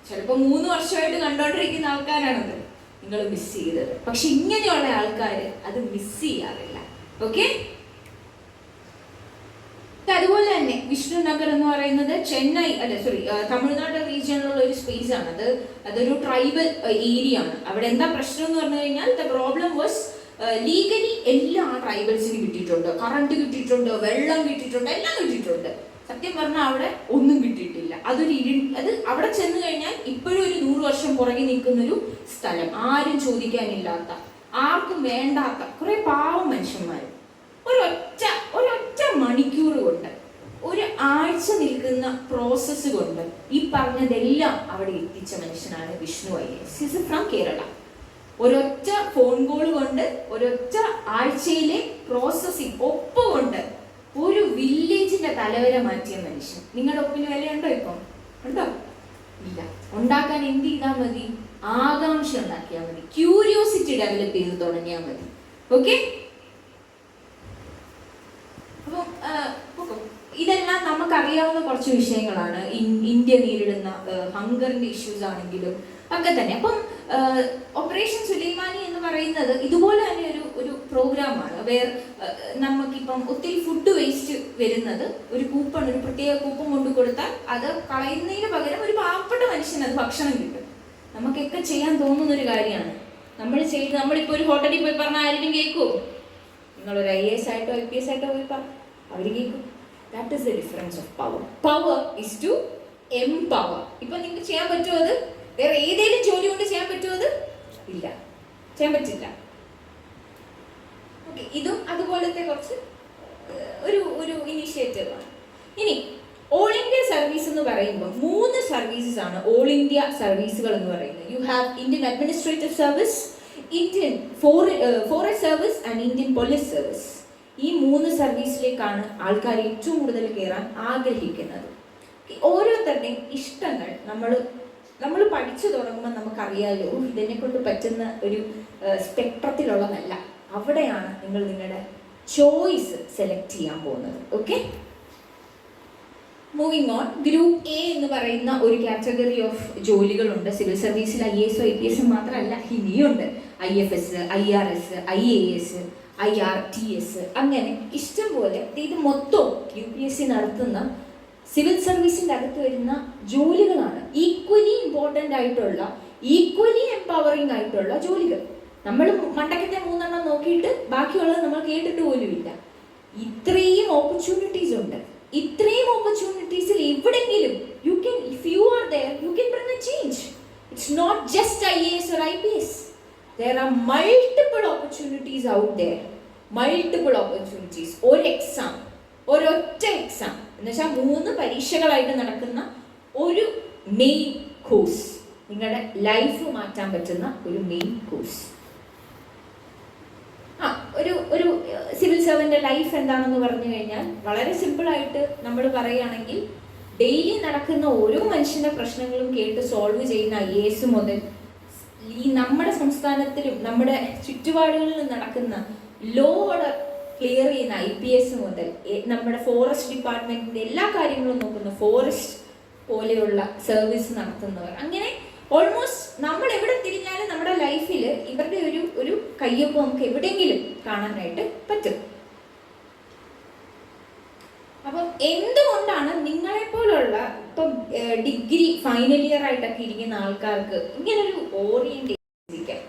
ചിലപ്പോൾ 3 വർഷമായിട്ട് കണ്ടോണ്ടിരിക്കുന്ന ആൾക്കാരാണത് നിങ്ങൾ മിസ് ചെയ്തത്. പക്ഷെ ഇങ്ങനെയുള്ള ആൾക്കാർ അത് മിസ് ചെയ്യാറില്ല. ഓക്കെ. അതുപോലെ തന്നെ വിഷ്ണു നഗർ എന്ന് പറയുന്നത് തമിഴ്നാട് റീജിയനിലുള്ള ഒരു സ്പേസ് ആണ്. അതൊരു ട്രൈബൽ ഏരിയ ആണ്. അവിടെ എന്താ പ്രശ്നം എന്ന് പറഞ്ഞു കഴിഞ്ഞാൽ ദ പ്രോബ്ലം വാസ് ലീഗലി എല്ലാം ആ ട്രൈബൽസിന് കിട്ടിയിട്ടുണ്ട്. കറണ്ട് കിട്ടിയിട്ടുണ്ട്, വെള്ളം കിട്ടിയിട്ടുണ്ട്, എല്ലാം കിട്ടിയിട്ടുണ്ട്. സത്യം പറഞ്ഞാൽ അവിടെ ഒന്നും കിട്ടിയിട്ടില്ല. അത് അവിടെ ചെന്ന് കഴിഞ്ഞാൽ ഇപ്പോഴും ഒരു 100 വർഷം പുറകെ നിൽക്കുന്നൊരു സ്ഥലം. ആരും ചോദിക്കാനില്ലാത്ത, ആർക്കും വേണ്ടാത്ത കുറെ പാവം മനുഷ്യന്മാർ ഒരൊറ്റ മണിക്കൂർ കൊണ്ട്, ഒരു ആഴ്ച നിൽക്കുന്ന പ്രോസസ്സ് കൊണ്ട് ഈ പറഞ്ഞതെല്ലാം അവിടെ എത്തിച്ച മനുഷ്യനാണ് Vishnu IAS. Is from Kerala. ഒരൊറ്റ ഫോൺ കോൾ കൊണ്ട്, ഒരൊറ്റ ആഴ്ചയിലെ പ്രോസസ്സിംഗ് ഒപ്പുകൊണ്ട് ഒരു വില്ലേജിന്റെ തലവര മാറ്റിയ മനുഷ്യൻ. നിങ്ങളുടെ ഒപ്പിന് വിലയുണ്ടോ? ഇപ്പം ഉണ്ടോ? ഇല്ല. ഉണ്ടാക്കാൻ എന്ത് ചെയ്താൽ മതി? ആകാംക്ഷ ഉണ്ടാക്കിയാൽ മതി. ക്യൂരിയോസിറ്റി ഡെവലപ്പ് ചെയ്ത് തുടങ്ങിയാൽ മതി. ഓക്കെ. അപ്പം ഇതെല്ലാം നമുക്കറിയാവുന്ന കുറച്ച് വിഷയങ്ങളാണ്. ഇന്ത്യ നേരിടുന്ന ഹങ്കറിന്റെ ഇഷ്യൂസ് ആണെങ്കിലും ഒക്കെ തന്നെ. അപ്പം ഓപ്പറേഷൻ സുലൈമാനി എന്ന് പറയുന്നത് ഇതുപോലെ തന്നെ ഒരു പ്രോഗ്രാമാണ്. നമുക്കിപ്പം ഒത്തിരി ഫുഡ് വേസ്റ്റ് വരുന്നത് ഒരു പ്രത്യേക കൂപ്പൺ കൊണ്ടു കൊടുത്താൽ അത് കളയുന്നതിന് പകരം ഒരു പാവപ്പെട്ട മനുഷ്യന് അത് ഭക്ഷണം കിട്ടും. നമുക്കൊക്കെ ചെയ്യാൻ തോന്നുന്ന ഒരു കാര്യമാണ്. നമ്മളിപ്പോൾ ഒരു ഹോട്ടലിൽ പോയി പറഞ്ഞാൽ ആരെങ്കിലും കേൾക്കുമോ? നിങ്ങളൊരു IAS ആയിട്ടോ IPS ആയിട്ടോ പോയി പറ, അവർ കേൾക്കും. That is the difference of power. Power is to empower. ഇപ്പൊ നിങ്ങൾക്ക് ചെയ്യാൻ പറ്റുമോ? അത് വേറെ ഏതെങ്കിലും ജോലി കൊണ്ട് ചെയ്യാൻ പറ്റുമോ? അത് ഇല്ല, ചെയ്യാൻ പറ്റില്ല. ഓക്കെ. ഇതും അതുപോലത്തെ കുറച്ച് ഒരു ഇനിഷ്യേറ്റീവ് ആണ്. ഇനി ഓൾ ഇന്ത്യ സർവീസ് എന്ന് പറയുമ്പോൾ 3 സർവീസസ് ആണ് ഓൾ ഇന്ത്യ സർവീസുകൾ എന്ന് പറയുന്നത്. You have Indian administrative service, Indian forest service and Indian police service. ഈ 3 സർവീസിലേക്കാണ് ആൾക്കാർ ഏറ്റവും കൂടുതൽ കയറാൻ ആഗ്രഹിക്കുന്നത്. ഓരോരുത്തരുടെയും ഇഷ്ടങ്ങൾ നമ്മൾ പഠിച്ചു തുടങ്ങുമ്പോൾ നമുക്കറിയാലോ ഇതിനെ കൊണ്ട് പറ്റുന്ന ഒരു സ്പെക്ട്രത്തിലുള്ളതല്ല. അവിടെയാണ് നിങ്ങൾ നിങ്ങളുടെ ചോയ്സ് സെലക്ട് ചെയ്യാൻ പോകുന്നത്. Okay. Moving on. Group A എന്ന് പറയുന്ന ഒരു കാറ്റഗറി ഓഫ് ജോലികളുണ്ട് സിവിൽ സർവീസിൽ. IAS IPS മാത്രമല്ല, ഇനിയുണ്ട് IFS, IRS, IAS, IRTS, അങ്ങനെ ഇഷ്ടംപോലെ. ഇത് മൊത്തം UPSC നടത്തുന്ന സിവിൽ സർവീസിൻ്റെ അകത്ത് വരുന്ന ജോലികളാണ്. ഈക്വലി ഇമ്പോർട്ടൻ്റ് ആയിട്ടുള്ള, ഈക്വലി എംപവറിംഗ് ആയിട്ടുള്ള ജോലികൾ. നമ്മൾ മണ്ടക്കത്തെ 3 നോക്കിയിട്ട് ബാക്കിയുള്ളത് നമ്മൾ കേട്ടിട്ട് പോലുമില്ല. ഇത്രയും ഓപ്പർച്യൂണിറ്റീസ് ഉണ്ട്. ഇത്രയും ഓപ്പർച്യൂണിറ്റീസിൽ എവിടെയെങ്കിലും if you are there, you can bring a change. It's not just IAS or IPS. There are multiple opportunities out there. Multiple opportunities. ഒരൊറ്റ എക്സാം എന്നുവെച്ചാൽ 3 പരീക്ഷകളായിട്ട് നടക്കുന്ന ഒരു മെയിൻ കോഴ്സ്. നിങ്ങളുടെ ലൈഫ് മാറ്റാൻ പറ്റുന്ന ഒരു മെയിൻ കോഴ്സ്. ഒരു സിവിൽ സർവൻ്റെ ലൈഫ് എന്താണെന്ന് പറഞ്ഞു കഴിഞ്ഞാൽ വളരെ സിമ്പിളായിട്ട് നമ്മൾ പറയുകയാണെങ്കിൽ, ഡെയിലി നടക്കുന്ന ഓരോ മനുഷ്യൻ്റെ പ്രശ്നങ്ങളും കേട്ട് സോൾവ് ചെയ്യുന്ന IAS മുതൽ ഈ നമ്മുടെ സംസ്ഥാനത്തിലും നമ്മുടെ ചുറ്റുപാടുകളിലും നടക്കുന്ന ലോ ഓർഡർ ക്ലിയർ ചെയ്യുന്ന IPS മുതൽ നമ്മുടെ ഫോറസ്റ്റ് ഡിപ്പാർട്ട്മെന്റിന്റെ എല്ലാ കാര്യങ്ങളും നോക്കുന്ന ഫോറസ്റ്റ് പോലെയുള്ള സർവീസ് നടത്തുന്നവർ, അങ്ങനെ ഓൾമോസ്റ്റ് നമ്മൾ എവിടെ തിരിഞ്ഞാലും നമ്മുടെ ലൈഫിൽ ഇവരുടെ ഒരു കയ്യൊപ്പ് നമുക്ക് എവിടെയെങ്കിലും കാണാനായിട്ട് പറ്റും. അപ്പം എന്തുകൊണ്ടാണ് നിങ്ങളെപ്പോലുള്ള ഇപ്പം ഡിഗ്രി ഫൈനൽ ഇയർ ആയിട്ടൊക്കെ ഇരിക്കുന്ന ആൾക്കാർക്ക് ഇങ്ങനൊരു ഓറിയന്റേഷൻ?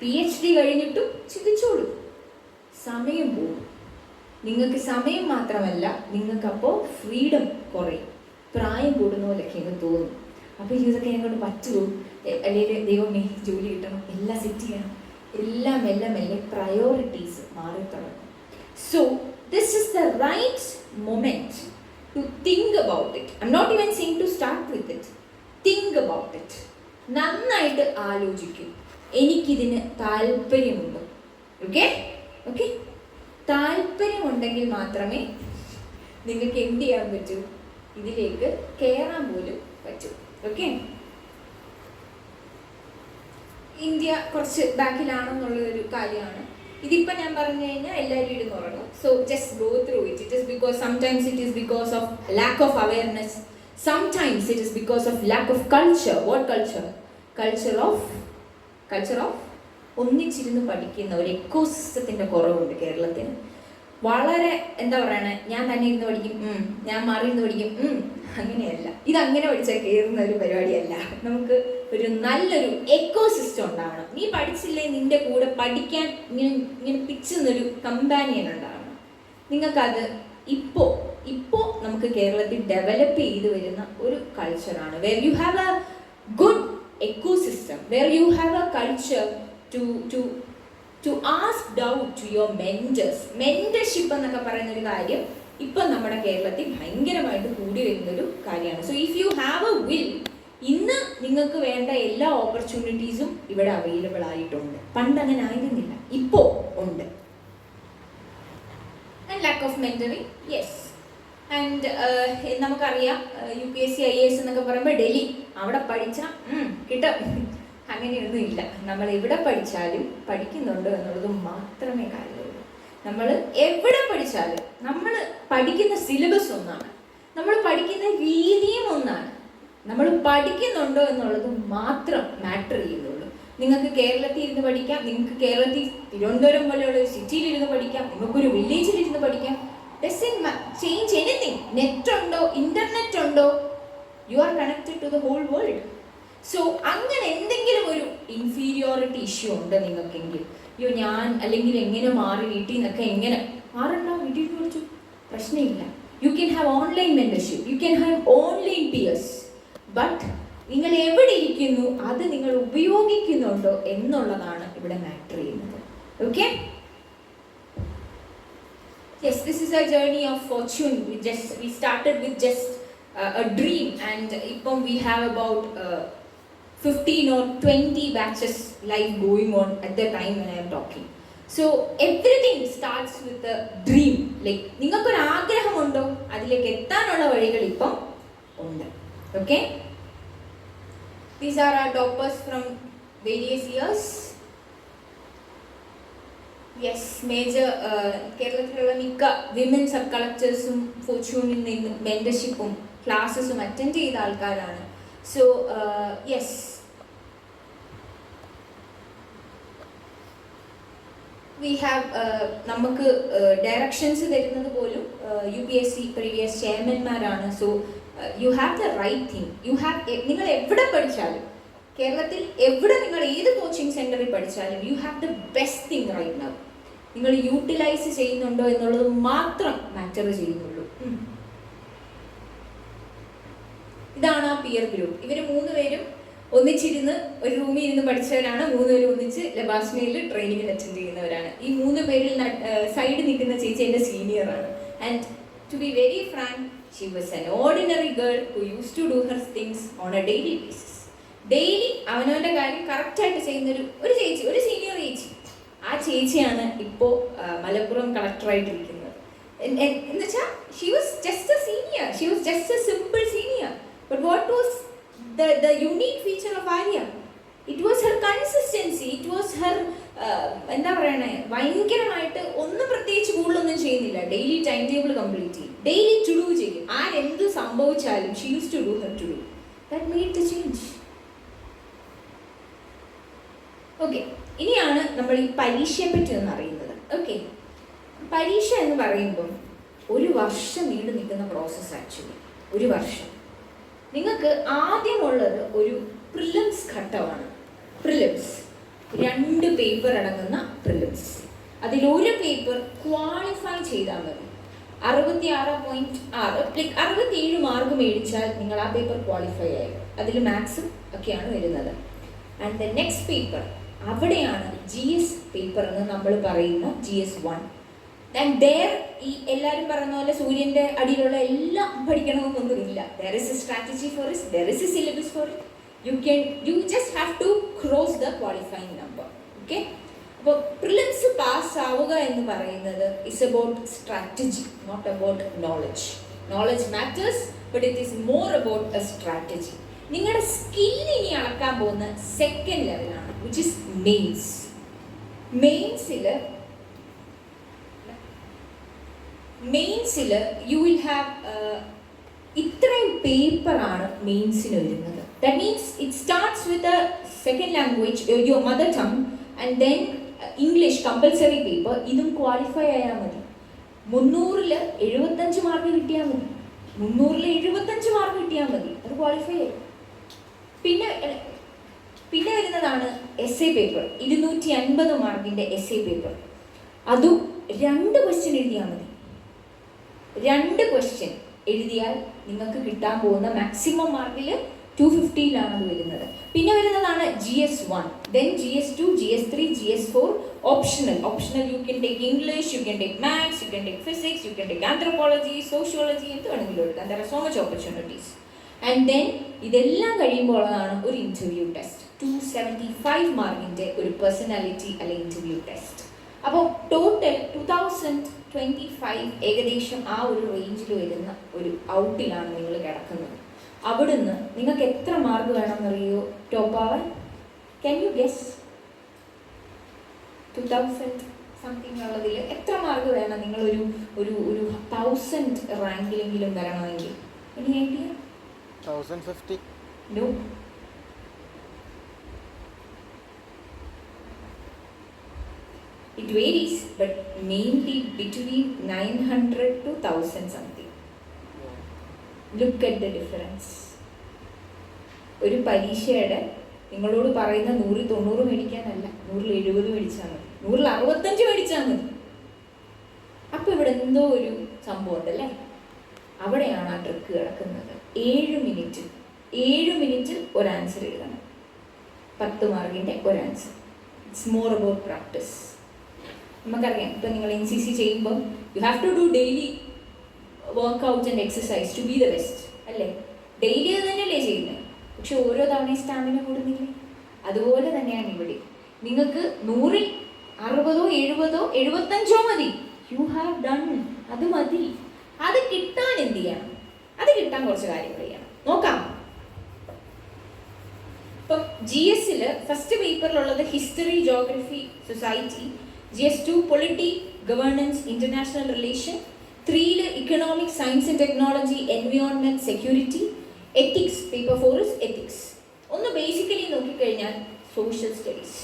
PhD കഴിഞ്ഞിട്ടും ചിന്തിച്ചോളൂ, സമയം പോകും. നിങ്ങൾക്ക് സമയം മാത്രമല്ല, നിങ്ങൾക്കപ്പോൾ ഫ്രീഡം കുറയും. പ്രായം കൂടുന്ന പോലെയൊക്കെ എനിക്ക് തോന്നും. അപ്പോൾ ഇതൊക്കെ എന്നെ കൊണ്ട് പറ്റുമോ, അല്ലെങ്കിൽ ദൈവമേ ജോലി കിട്ടണം, എല്ലാം സെറ്റ് ചെയ്യണം, എല്ലാം മെല്ലെ മെല്ലെ പ്രയോറിറ്റീസ് മാറിത്തുടങ്ങും. So this is the right moment to think about it. I am not even saying to start with it. Think about it. നന്നായിട്ട് ആലോചിക്കും, എനിക്കിതിന് താല്പര്യമുണ്ടോ. ഓക്കെ ഓക്കെ, താല്പര്യമുണ്ടെങ്കിൽ മാത്രമേ നിങ്ങൾക്ക് എന്ത് ചെയ്യാൻ പറ്റൂ, ഇതിലേക്ക് കയറാൻ പോലും പറ്റൂ. ഓക്കെ, ഇന്ത്യ കുറച്ച് ബാക്കിലാണെന്നുള്ളൊരു കാര്യമാണ്. ഇതിപ്പോൾ ഞാൻ പറഞ്ഞു കഴിഞ്ഞാൽ എല്ലാവരും ഇരുന്ന് ഉറങ്ങും. So just go through it. It is because sometimes it is because of lack of awareness, sometimes it is because of lack of culture. What culture? Culture of ഒന്നിച്ചിരുന്ന് പഠിക്കുന്ന ഒരു എക്കോസിസ്റ്റത്തിൻ്റെ കുറവുണ്ട് കേരളത്തിന്. വളരെ എന്താ പറയണേ, ഞാൻ തന്നെ ഇരുന്ന് പഠിക്കും, ഞാൻ മാറി ഇരുന്ന് പഠിക്കും, അങ്ങനെയല്ല. ഇതങ്ങനെ പഠിച്ചാൽ കയറുന്ന ഒരു പരിപാടിയല്ല. നമുക്ക് ഒരു നല്ലൊരു എക്കോസിസ്റ്റം ഉണ്ടാവണം. നീ പഠിച്ചില്ലേ, നിന്റെ കൂടെ പഠിക്കാൻ ഇങ്ങനെ പിച്ചുന്നൊരു കമ്പാനിയൻ ഉണ്ടാവണം. നിങ്ങൾക്കത് ഇപ്പോൾ നമുക്ക് കേരളത്തിൽ ഡെവലപ്പ് ചെയ്ത് വരുന്ന ഒരു കൾച്ചറാണ്. Where you have a good ecosystem, where you have a culture to ask doubt to your mentors. Mentorship എന്നൊക്കെ പറയുന്ന ഒരു കാര്യം ഇപ്പം നമ്മുടെ കേരളത്തിൽ ഭയങ്കരമായിട്ട് കൂടി വരുന്നൊരു കാര്യമാണ്. So if U have A will, ഇന്ന് നിങ്ങൾക്ക് വേണ്ട എല്ലാ ഓപ്പർച്യൂണിറ്റീസും ഇവിടെ അവൈലബിൾ ആയിട്ടുണ്ട്. പണ്ട് അങ്ങനെ ആയിരുന്നില്ല, ഇപ്പോൾ ഉണ്ട്. And lack of mentoring, yes. And നമുക്കറിയാം UPSC IAS എന്നൊക്കെ പറയുമ്പോൾ ഡൽഹി, അവിടെ പഠിച്ചാൽ കിട്ടും, അങ്ങനെയൊന്നും ഇല്ല. നമ്മൾ എവിടെ പഠിച്ചാലും പഠിക്കുന്നുണ്ടോ എന്നുള്ളത് മാത്രമേ കാര്യമുള്ളൂ. നമ്മൾ എവിടെ പഠിച്ചാലും നമ്മൾ പഠിക്കുന്ന സിലബസ് ഒന്നാണ്, നമ്മൾ പഠിക്കുന്ന രീതിയും ഒന്നാണ്. നമ്മൾ പഠിക്കുന്നുണ്ടോ എന്നുള്ളത് മാത്രം മാറ്റർ ചെയ്യുന്നുള്ളൂ. നിങ്ങൾക്ക് കേരളത്തിൽ ഇരുന്ന് പഠിക്കാം, നിങ്ങൾക്ക് കേരളത്തിൽ തിരുവനന്തപുരം പോലെയുള്ള ഒരു സിറ്റിയിലിരുന്ന് പഠിക്കാം, നിങ്ങൾക്കൊരു വില്ലേജിലിരുന്ന് പഠിക്കാം. Doesn't change anything. നെറ്റ് ഉണ്ടോ, ഇന്റർനെറ്റ് ഉണ്ടോ, you are connected to the whole world. So അങ്ങനെ എന്തെങ്കിലും ഒരു ഇൻഫീരിയോറിറ്റി ഇഷ്യൂ ഉണ്ട് നിങ്ങൾക്കെങ്കിൽ, അയ്യോ ഞാൻ അല്ലെങ്കിൽ എങ്ങനെ മാറി വീട്ടിൽ നിന്നൊക്കെ എങ്ങനെ മാറണ്ട, വീട്ടിൽ വിളിച്ചു പ്രശ്നമില്ല. U can have online membership, U can have online Pierce. But നിങ്ങൾ എവിടെ ഇരിക്കുന്നു, അത് നിങ്ങൾ ഉപയോഗിക്കുന്നുണ്ടോ എന്നുള്ളതാണ് ഇവിടെ മാറ്റർ ചെയ്യുന്നത്. Okay, yes, this is a journey of fortune. We started with just a dream, and now we have about 15 or 20 batches live going on at the time when I am talking. So everything starts with a dream. Like ningalku oru aagraham undo, adilekku ettanulla vazhigal ippom undu. Okay, these are our toppers from various years. Yes, major കേരളത്തിലുള്ള മിക്ക വിമൻ സബ് കളക്ടേഴ്സും ഫോർച്യൂണിൽ നിന്നും മെൻറ്റർഷിപ്പും ക്ലാസ്സസും അറ്റൻഡ് ചെയ്ത ആൾക്കാരാണ്. സോ യെസ്, വി ഹാവ് നമുക്ക് ഡയറക്ഷൻസ് തരുന്നത് പോലും UPSC പ്രീവിയസ് ചെയർമാൻമാരാണ്. So you have the right thing. നിങ്ങൾ എവിടെ പഠിച്ചാലും, കേരളത്തിൽ എവിടെ നിങ്ങൾ ഏത് കോച്ചിങ് സെൻറ്ററിൽ പഠിച്ചാലും, U have the best thing right now. നിങ്ങൾ യൂട്ടിലൈസ് ചെയ്യുന്നുണ്ടോ എന്നുള്ളത് മാത്രം മാറ്റർ ചെയ്യുന്നുള്ളൂ. ഇതാണ് ആ പിയർ ഗ്രൂപ്പ്. ഇവർ 3 പേരും ഒന്നിച്ചിരുന്ന് ഒരു റൂമിൽ ഇരുന്ന് പഠിച്ചവരാണ്. 3 പേരും ഒന്നിച്ച് ലബാസ്നയിൽ ട്രെയിനിങ്ങിന് അറ്റൻഡ് ചെയ്യുന്നവരാണ്. ഈ 3 പേരിൽ സൈഡ് നിൽക്കുന്ന ചേച്ചി എൻ്റെ സീനിയറാണ്. And to be very frank, she was an ordinary girl who use to do her things on a daily basis. Daily അവനവൻ്റെ കാര്യം കറക്റ്റായിട്ട് ചെയ്യുന്നൊരു ചേച്ചി, ഒരു സീനിയർ ചേച്ചി. ആ ചേച്ചിയാണ് ഇപ്പോൾ മലപ്പുറം കളക്ടറായിട്ടിരിക്കുന്നത്. എന്നുവെച്ചാൽ she was just A senior, she was just A simple senior. But what was the unique feature of Arya? It was her consistency, it was her എന്താ പറയണേ, ഭയങ്കരമായിട്ട് ഒന്നും പ്രത്യേകിച്ച് കൂടുതലൊന്നും ചെയ്യുന്നില്ല. ഡെയിലി ടൈം ടേബിൾ കംപ്ലീറ്റ് ചെയ്യും, ഡെയിലി ടു ഡു ചെയ്യും. ആരെന്ത് സംഭവിച്ചാലും she use to do her to do. That made the change. Okay, ഇനിയാണ് നമ്മൾ ഈ പരീക്ഷയെ പറ്റി ഒന്ന് അറിയുന്നത്. ഓക്കെ, പരീക്ഷ എന്ന് പറയുമ്പം 1 വർഷം നീണ്ടു നിൽക്കുന്ന പ്രോസസ്സ്. ആക്ച്വലി 1 വർഷം. നിങ്ങൾക്ക് ആദ്യമുള്ളത് ഒരു പ്രിലിംസ് ഘട്ടമാണ്. പ്രിലിംസ് 2 പേപ്പർ അടങ്ങുന്ന പ്രിലിംസ്. അതിലൊരു പേപ്പർ ക്വാളിഫൈ ചെയ്താൽ മതി. 66.6 ലൈക്ക് 67 മാർക്ക് മേടിച്ചാൽ നിങ്ങൾ ആ പേപ്പർ ക്വാളിഫൈ ആയി. അതിൽ മാത്സും ഒക്കെയാണ് വരുന്നത്. ആൻഡ് ദ നെക്സ്റ്റ് പേപ്പർ, അവിടെയാണ് GS പേപ്പർ എന്ന് നമ്മൾ പറയുന്ന GS1. ആൻഡ് ദർ ഈ എല്ലാവരും പറയുന്ന പോലെ സൂര്യൻ്റെ അടിയിലുള്ള എല്ലാം പഠിക്കണമെന്നൊന്നുമില്ല. There is a strategy for it, there is a syllabus for it. You just have to cross the qualifying number. Okay? അപ്പോൾ പ്രിലിംസ് പാസ് ആവുക എന്ന് പറയുന്നത് is about strategy, not about knowledge. Knowledge matters, but it is more about a strategy. നിങ്ങളുടെ സ്കിൽ ഇനി അളക്കാൻ പോകുന്ന സെക്കൻഡ് ലെവലാണ്, വിച്ച് ഇസ് മെയിൻസ്. മെയിൻസിൽ യു വിൽ ഹാവ് ഇത്രയും പേപ്പറാണ് മെയിൻസിന് വരുന്നത്. That means it starts with a second language, your mother tongue, and then English compulsory paper. ഇതും ക്വാളിഫൈ ആയാൽ മതി. 300-ൽ 75 മാർക്ക് കിട്ടിയാൽ മതി. 300-ൽ 75 മാർക്ക് കിട്ടിയാൽ മതി, അത് ക്വാളിഫൈ ആയി. പിന്നെ വരുന്നതാണ് എസ്സേ പേപ്പർ. 250 മാർക്കിൻ്റെ എസ്സേ പേപ്പർ. അതും 2 ക്വസ്റ്റ്യൻ എഴുതിയാൽ മതി. 2 ക്വസ്റ്റ്യൻ എഴുതിയാൽ നിങ്ങൾക്ക് കിട്ടാൻ പോകുന്ന മാക്സിമം മാർക്കിൽ 250-ലാണ് അത് വരുന്നത്. പിന്നെ വരുന്നതാണ് GS1, then GS2, GS3, GS4 optional. You can take English, you can take maths, you can take physics, you can take anthropology, sociology, എന്ത് വേണമെങ്കിലും എടുക്കാം. There are so much opportunities. And then ഇതെല്ലാം കഴിയുമ്പോഴാണ് ഒരു ഇൻ്റർവ്യൂ ടെസ്റ്റ്. 275 മാർക്കിൻ്റെ ഒരു പേഴ്സണാലിറ്റി അല്ലെങ്കിൽ ഇൻ്റർവ്യൂ ടെസ്റ്റ്. അപ്പോൾ ടോട്ടൽ 2025 ഏകദേശം ആ ഒരു റേഞ്ചിൽ വരുന്ന ഒരു ഔട്ടിലാണ് നിങ്ങൾ കിടക്കുന്നത്. അവിടുന്ന് നിങ്ങൾക്ക് എത്ര മാർക്ക് വേണമെന്നറിയോ ടോപ്പ് ആവാൻ? Can you guess? 2000 സംതിങ് ഉള്ളതിൽ എത്ര മാർക്ക് വേണം? നിങ്ങളൊരു 1000 റാങ്കിലെങ്കിലും വരണമെങ്കിൽ. Any idea? 1050. No. It varies, but mainly between 900 to 1000 something. Look at the difference. ഒരു പരീക്ഷയുടെ നിങ്ങളോട് പറയുന്ന 190 മേടിക്കാനല്ല, 170 മേടിച്ചാൽ മതി, 165 മേടിച്ചാൽ മതി. അപ്പോൾ ഇവിടെ എന്തോ ഒരു സംഭവം ഉണ്ടല്ലേ? അവിടെയാണ് ആ ട്രിക്ക് കിടക്കുന്നത്. 7 മിനിറ്റിൽ ഒരു ആൻസർ എഴുതണം. 10 മാർക്കിൻ്റെ ഒരു answer. It's more about practice. നമുക്കറിയാം, ഇപ്പം നിങ്ങൾ NCC ചെയ്യുമ്പം you have to do daily workout and exercise to B the best, അല്ലേ? ഡെയിലി അത് തന്നെയല്ലേ ചെയ്യുന്നത്. പക്ഷെ ഓരോ തവണയും സ്റ്റാമിന കൂടുന്നില്ലേ? അതുപോലെ തന്നെയാണ് ഇവിടെ. നിങ്ങൾക്ക് 100-ൽ 60-ഓ 70-ഓ 75-ഓ മതി. You have done. അത് മതി. അത് കിട്ടാൻ എന്ത് ചെയ്യണം? അത് കിട്ടാൻ കുറച്ച് കാര്യങ്ങൾ ചെയ്യണം. നോക്കാം. ഇപ്പം GS-ൽ ഫസ്റ്റ് പേപ്പറിലുള്ളത് history, geography, society. GS2 polity, governance, international relation. 3-ൽ economics, science and technology, environment, security. Ethics, paper 4 is ethics. ഒന്ന് ബേസിക്കലി നോക്കിക്കഴിഞ്ഞാൽ സോഷ്യൽ സ്റ്റഡീസ്.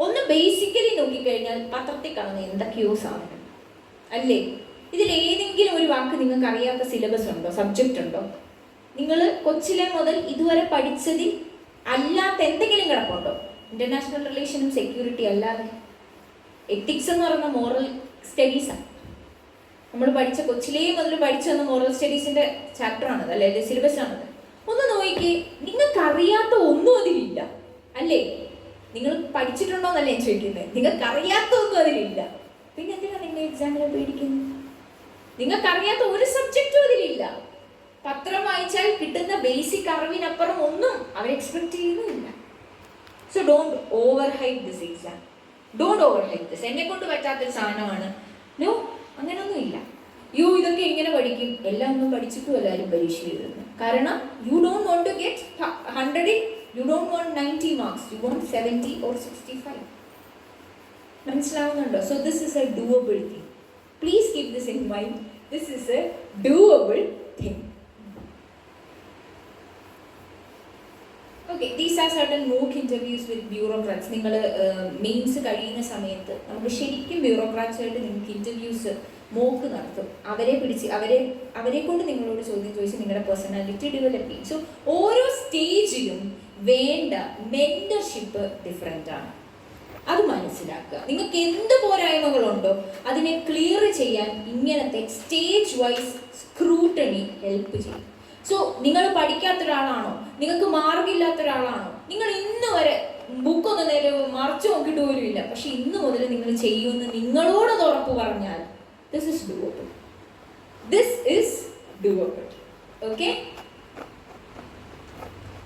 ഒന്ന് ബേസിക്കലി നോക്കിക്കഴിഞ്ഞാൽ പത്രത്തിൽ കാണുന്ന എന്തൊക്കെയോ സാധനം, അല്ലേ? ഇതിലേതെങ്കിലും ഒരു വാക്ക് നിങ്ങൾക്ക് അറിയാത്ത സിലബസ് ഉണ്ടോ, സബ്ജക്റ്റ് ഉണ്ടോ? നിങ്ങൾ കൊച്ചിലെ മുതൽ ഇതുവരെ പഠിച്ചതിൽ അല്ലാത്ത എന്തെങ്കിലും കിടപ്പുണ്ടോ? ഇന്റർനാഷണൽ റിലേഷനും സെക്യൂരിറ്റി അല്ലാതെ. എത്തിക്സ് എന്ന് പറയുന്ന മോറൽ സ്റ്റഡീസാണ്. നമ്മൾ പഠിച്ച കൊച്ചിലേ മുതൽ പഠിച്ചു വന്ന മോറൽ സ്റ്റഡീസിൻ്റെ ചാപ്റ്ററാണത്, അല്ലേ? സിലബസ് ആണത്. ഒന്ന് നോക്കിക്കേ, നിങ്ങൾക്കറിയാത്ത ഒന്നും അതിലില്ല, അല്ലേ? നിങ്ങൾ പഠിച്ചിട്ടുണ്ടോ എന്നല്ലേ ഞാൻ ചോദിക്കുന്നത്. നിങ്ങൾക്കറിയാത്ത ഒന്നും അതിലില്ല. പിന്നെ എന്തിനാണ് നിങ്ങൾ എക്സാമിനെ പേടിക്കുന്നത്? നിങ്ങൾക്കറിയാത്ത ഒരു സബ്ജക്റ്റും അതിലില്ല. പത്രം വായിച്ചാൽ കിട്ടുന്ന ബേസിക് അറിവിനപ്പുറം ഒന്നും അവർ എക്സ്പെക്ട് ചെയ്യുന്നുമില്ല. So don't over hype this exam. Don't over hype this. എന്നെ കൊണ്ട് പറ്റാത്തൊരു സാധനമാണ്. നോ, അങ്ങനൊന്നും ഇല്ല. ഇതൊക്കെ എങ്ങനെ പഠിക്കും? എല്ലാം ഒന്നും പഠിച്ചിട്ടും എല്ലാവരും പരീക്ഷ എഴുതുന്നു. കാരണം you don't want to get 100-ൽ you don't want 90 marks, you want 70 or 65. മനസ്സിലാവുന്നുണ്ടോ? So this is a doable thing. Please keep this in mind. This is a doable thing. Okay, these are certain mock interviews with bureaucrats. നിങ്ങൾ മെയിൻസ് കഴിയുന്ന സമയത്ത് നമുക്ക് ശരിക്കും ബ്യൂറോക്രാറ്റ്സായിട്ട് നിങ്ങൾക്ക് ഇൻ്റർവ്യൂസ് മോക്ക് നടത്തും. അവരെ കൊണ്ട് നിങ്ങളോട് ചോദ്യം ചോദിച്ച് നിങ്ങളുടെ പേഴ്സണാലിറ്റി ഡെവലപ്പ് ചെയ്യും. സോ ഓരോ സ്റ്റേജിലും വേണ്ട മെൻറ്റർഷിപ്പ് ഡിഫറെൻ്റ് ആണ്. അത് മനസ്സിലാക്കുക. നിങ്ങൾക്ക് എന്ത് പോരായ്മകളുണ്ടോ അതിനെ ക്ലിയർ ചെയ്യാൻ ഇങ്ങനത്തെ സ്റ്റേജ് വൈസ് സ്ക്രൂട്ടണി ഹെൽപ്പ് ചെയ്യും. സോ നിങ്ങൾ പഠിക്കാത്ത ഒരാളാണോ, നിങ്ങൾക്ക് മാർഗമില്ലാത്ത ഒരാളാണോ, നിങ്ങൾ ഇന്ന് വരെ ബുക്കൊന്നും നേരെ മറച്ചു നോക്കിയിട്ട് പോലും ഇല്ല, പക്ഷെ ഇന്ന് മുതൽ നിങ്ങൾ ചെയ്യുമെന്ന് നിങ്ങളോടത് ഉറപ്പ് പറഞ്ഞാൽ this is doable. This is doable. Okay,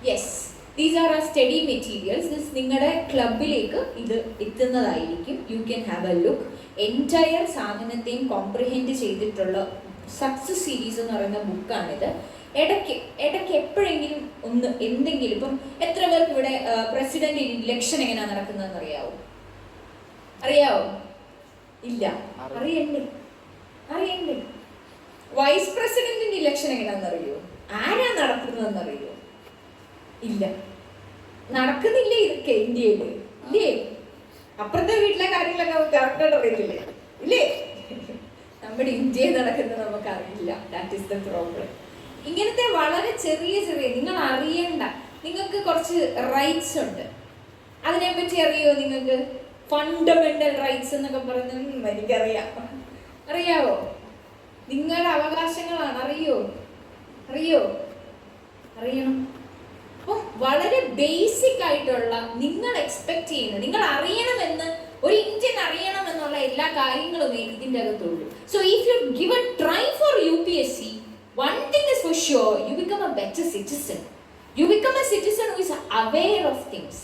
yes, these are ആ സ്റ്റഡി മെറ്റീരിയൽസ്. ദിസ് നിങ്ങളുടെ ക്ലബിലേക്ക് ഇത് എത്തുന്നതായിരിക്കും. You can have a look. Entire സാധനത്തെയും കോംപ്രിഹെൻഡ് ചെയ്തിട്ടുള്ള സക്സസ് സീരീസ് എന്ന് പറയുന്ന ബുക്കാണിത്. ഇടയ്ക്ക് എപ്പോഴെങ്കിലും ഒന്ന് എന്തെങ്കിലും, ഇപ്പം എത്ര പേർക്ക് ഇവിടെ പ്രസിഡന്റ് ഇലക്ഷൻ എങ്ങനെയാണ് നടക്കുന്നതെന്ന് അറിയാവോ? ഇല്ല, അറിയണ്ടേ? വൈസ് പ്രസിഡന്റിന്റെ ഇലക്ഷൻ എങ്ങനെയാണെന്ന് അറിയോ? ആരാ നടക്കുന്നതെന്ന് അറിയോ? ഇല്ല, നടക്കുന്നില്ല ഇതൊക്കെ ഇന്ത്യയില്, ഇല്ലേ? അപ്പുറത്തെ വീട്ടിലെ കാര്യങ്ങളൊക്കെ കറക്റ്റായിട്ട് അറിയത്തില്ലേ? ഇല്ലേ? നമ്മുടെ ഇന്ത്യയിൽ നടക്കുന്നത് നമുക്ക് അറിയില്ല. That is the problem. ഇങ്ങനത്തെ വളരെ ചെറിയ നിങ്ങൾ അറിയണ്ട, നിങ്ങൾക്ക് കുറച്ച് റൈറ്റ്സ് ഉണ്ട്. അതിനെപ്പറ്റി അറിയോ നിങ്ങൾക്ക്? ഫണ്ടമെന്റൽ റൈറ്റ്സ് എന്നൊക്കെ പറയുന്നത് അറിയാവോ? നിങ്ങളുടെ അവകാശങ്ങളാണ്. അറിയണം. അപ്പം വളരെ ബേസിക് ആയിട്ടുള്ള നിങ്ങൾ എക്സ്പെക്ട് ചെയ്യുന്ന, നിങ്ങൾ അറിയണമെന്ന്, ഒരു ഇന്ത്യൻ അറിയണമെന്നുള്ള എല്ലാ കാര്യങ്ങളും ഇതിൻ്റെ അകത്തുള്ളൂ. So if you give a try for UPSC, one thing is for sure, you become a better citizen. You become a citizen who is aware of things.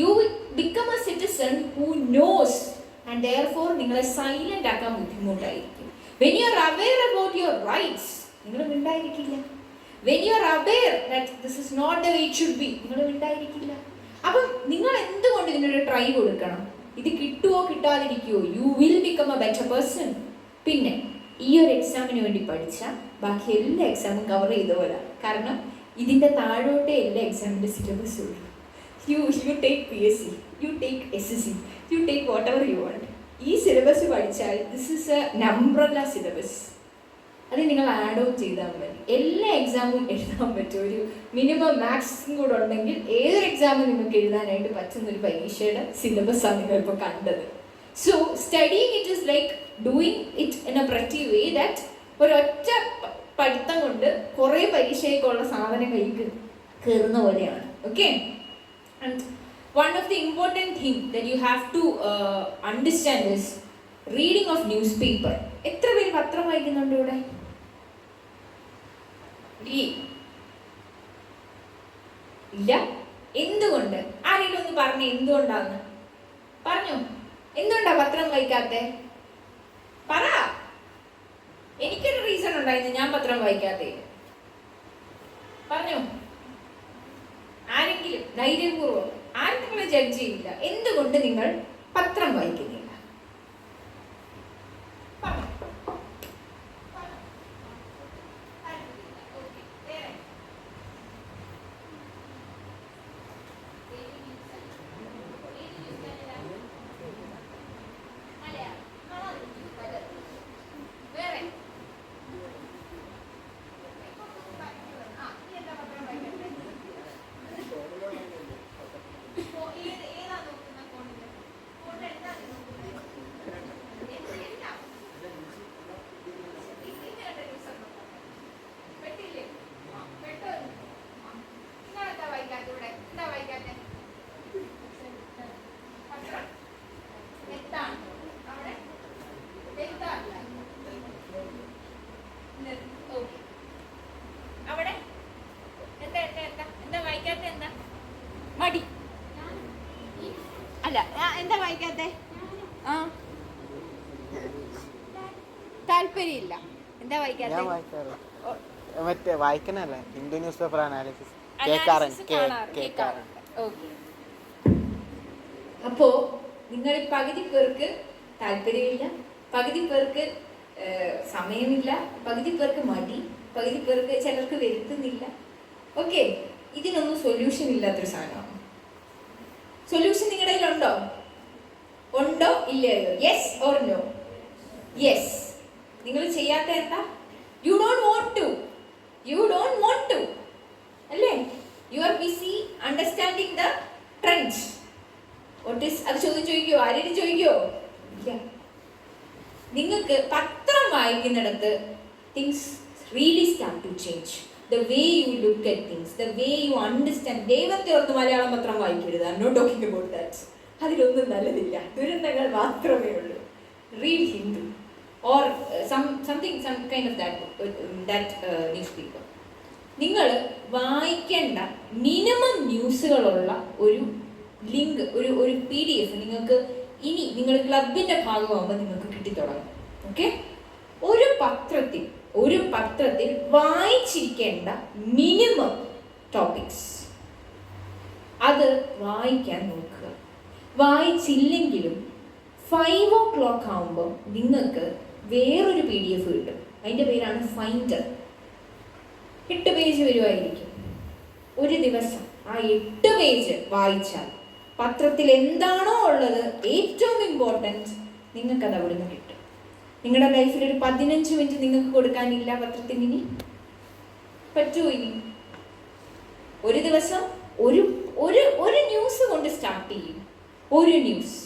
You become a citizen who knows, and therefore ningal silent ആക്കാൻ ബുദ്ധിമുട്ടായിരിക്കും. When you are aware about your rights, നിങ്ങൾ മിണ്ടായിരിക്കില്ല. When you are aware that this is not the way it should be, നിങ്ങൾ മിണ്ടായിരിക്കില്ല. അപ്പം നിങ്ങൾ എന്തുകൊണ്ട് ഇതിനൊരു ട്രൈ കൊടുക്കണം? ഇത് കിട്ടുമോ കിട്ടാതിരിക്കുമോ, you will become a better person. പിന്നെ ഈ ഒരു എക്സാമിന് വേണ്ടി പഠിച്ചാൽ ബാക്കി എല്ലാ എക്സാമും കവർ ചെയ്ത പോലെ. കാരണം ഇതിൻ്റെ താഴോട്ടേ എല്ലാ എക്സാമിൻ്റെ സിലബസ് ഉള്ളൂ. You take PSC, you take SSC, you take what ever you want. ഈ സിലബസ് പഠിച്ചാൽ ദിസ് ഇസ് എ നംബ്രല്ല സിലബസ്. അത് നിങ്ങൾ ആഡ് ഓൺ ചെയ്താൽ മതി. എല്ലാ എക്സാമും എഴുതാൻ പറ്റും. ഒരു മിനിമം മാത്സും കൂടെ ഉണ്ടെങ്കിൽ ഏതൊരു എക്സാമും നിങ്ങൾക്ക് എഴുതാനായിട്ട് പറ്റുന്നൊരു പരീക്ഷയുടെ സിലബസാണ് നിങ്ങളിപ്പോൾ കണ്ടത്. So studying it is like doing it in A pretty way that ഒരൊറ്റ പഠിത്തം കൊണ്ട് കുറേ പരീക്ഷയ്ക്കുള്ള സാധനം കയ്യിൽ കയറുന്ന പോലെയാണ്. Okay, and one of the important thing that you have to understand is reading of news paper. എത്ര പേര് പത്രം വായിക്കുന്നുണ്ട് ഇവിടെ? ഇല്ല. എന്തുകൊണ്ട്? ആരെങ്കിലും ഒന്ന് പറഞ്ഞേ എന്തുകൊണ്ടാന്ന് പറഞ്ഞോ. എന്തുകൊണ്ടാ പത്രം വായിക്കാത്തെ? പറ. എനിക്കൊരു റീസൺ ഉണ്ടായിരുന്നു ഞാൻ പത്രം വായിക്കാത്തേ. പറഞ്ഞോ ആരെങ്കിലും ധൈര്യപൂർവ്വം. ആരും നിങ്ങളെ ജഡ്ജ് ചെയ്യില്ല. എന്തുകൊണ്ട് നിങ്ങൾ പത്രം വായിക്കുന്നില്ല? മടി അല്ല, എന്താ വായിക്കാത്തെ? താല്പര്യമില്ല. എന്താ വായിക്കാത്തെ? മറ്റേ വായിക്കണല്ലേ, ഹിന്ദു ന്യൂസ് പേപ്പർ അനാലിസിസ് കേൾക്കാറുണ്ട്. അപ്പോ നിങ്ങൾ പകുതി പേർക്ക് താല്പര്യമില്ല, പകുതി പേർക്ക് സമയമില്ല, പകുതി പേർക്ക് മടി, പകുതി പേർക്ക് ചിലർക്ക് വരുത്തുന്നില്ല. ഓക്കെ, ഇതിനൊന്നും സൊല്യൂഷൻ ഇല്ലാത്തൊരു സാധനമാണ്. സൊല്യൂഷൻ നിങ്ങളുടെ കയ്യിലുണ്ടോ? ഉണ്ടോ ഇല്ലയോ? Yes or no? യെസ്. നിങ്ങൾ ചെയ്യാത്ത എന്താ? യു ഡോണ്ട് വോണ്ട് ടു അല്ലേ? You are busy understanding the trend. What notice അത് ചോദ്യം ചോദിക്കുമോ? ആരെങ്കിലും ചോദിക്കുമോ? ഇല്ല. നിങ്ങൾക്ക് പത്രം വായിക്കുന്നിടത്ത് things really start to change. The way you look at things, the way you understand. ദൈവത്തെ ഓർത്ത് മലയാളം പത്രം വായിക്കരുത്. I'm not talking about that. അതിലൊന്നും നല്ലതില്ല, ദുരന്തങ്ങൾ മാത്രമേ ഉള്ളൂ. Read Hindu or some kind of that newspaper. നിങ്ങൾ വായിക്കേണ്ട മിനിമം ന്യൂസുകളുള്ള ഒരു ലിങ്ക്, ഒരു PDF നിങ്ങൾക്ക് ഇനി നിങ്ങൾ ക്ലബിൻ്റെ ഭാഗമാകുമ്പോൾ നിങ്ങൾക്ക് കിട്ടിത്തുടങ്ങും. ഓക്കെ? ഒരു പത്രത്തിൽ വായിച്ചിരിക്കേണ്ട മിനിമം ടോപ്പിക്സ് അത് വായിക്കാൻ നോക്കുക. വായിച്ചില്ലെങ്കിലും 5 o'clock ആകുമ്പോൾ നിങ്ങൾക്ക് വേറൊരു PDF കിട്ടും. അതിൻ്റെ പേരാണ് ഫൈൻഡർ. 8 പേജ് വരുമായിരിക്കും. ഒരു ദിവസം ആ 8 പേജ് വായിച്ചാൽ പത്രത്തിൽ എന്താണോ ഉള്ളത് ഏറ്റവും ഇമ്പോർട്ടൻറ്റ് നിങ്ങൾക്കത് അവിടെ നിന്ന് കിട്ടും. നിങ്ങളുടെ ലൈഫിൽ ഒരു 15 മിനിറ്റ് നിങ്ങൾക്ക് കൊടുക്കാനില്ല പത്രത്തിന്, ഇനി പറ്റുമോ? ഇനി ഒരു ദിവസം ഒരു ന്യൂസ് കൊണ്ട് സ്റ്റാർട്ട് ചെയ്യും. ഒരു ന്യൂസ്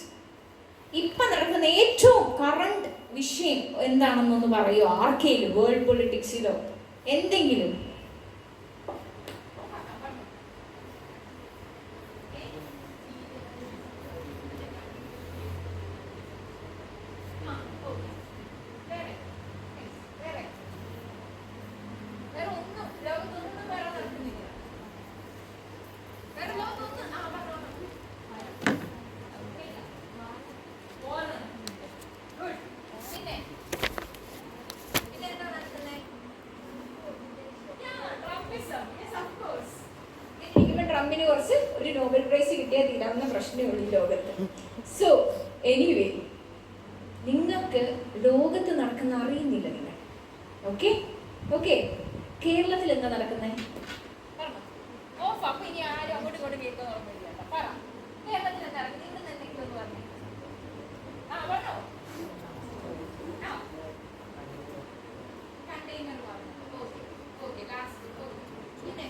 ഇപ്പം നടക്കുന്ന ഏറ്റവും കറണ്ട് വിഷയം എന്താണെന്നൊന്ന് പറയുമോ? ആർക്കെങ്കിലും വേൾഡ് പൊളിറ്റിക്സിലോ എന്തെങ്കിലും? ട്രംപിന് കുറച്ച് ഒരു നോബൽ പ്രൈസ് കിട്ടിയാൽ തീരാവുന്ന പ്രശ്നമേ ഉള്ളൂ ഈ ലോകത്ത്. സോ എനിവേ, നിങ്ങൾക്ക് ലോകത്ത് നടക്കുന്ന അറിയുന്നില്ല നിങ്ങൾ. ഓക്കെ? കേരളത്തിൽ എന്താ നടക്കുന്നത്? ഓഫ്. അപ്പൊ ഇനി ആരും അങ്ങോട്ട് ഇങ്ങോട്ട് കേൾക്കാൻ ഓർമ്മയില്ല. പറ, കേരളത്തിൽ എന്താ നടക്കുന്നത്? നിങ്ങൾ എന്തെങ്കിലും ഒന്ന് പറഞ്ഞു. പറഞ്ഞോ. കണ്ടെയ്നർ പറഞ്ഞു. Okay last. പിന്നെ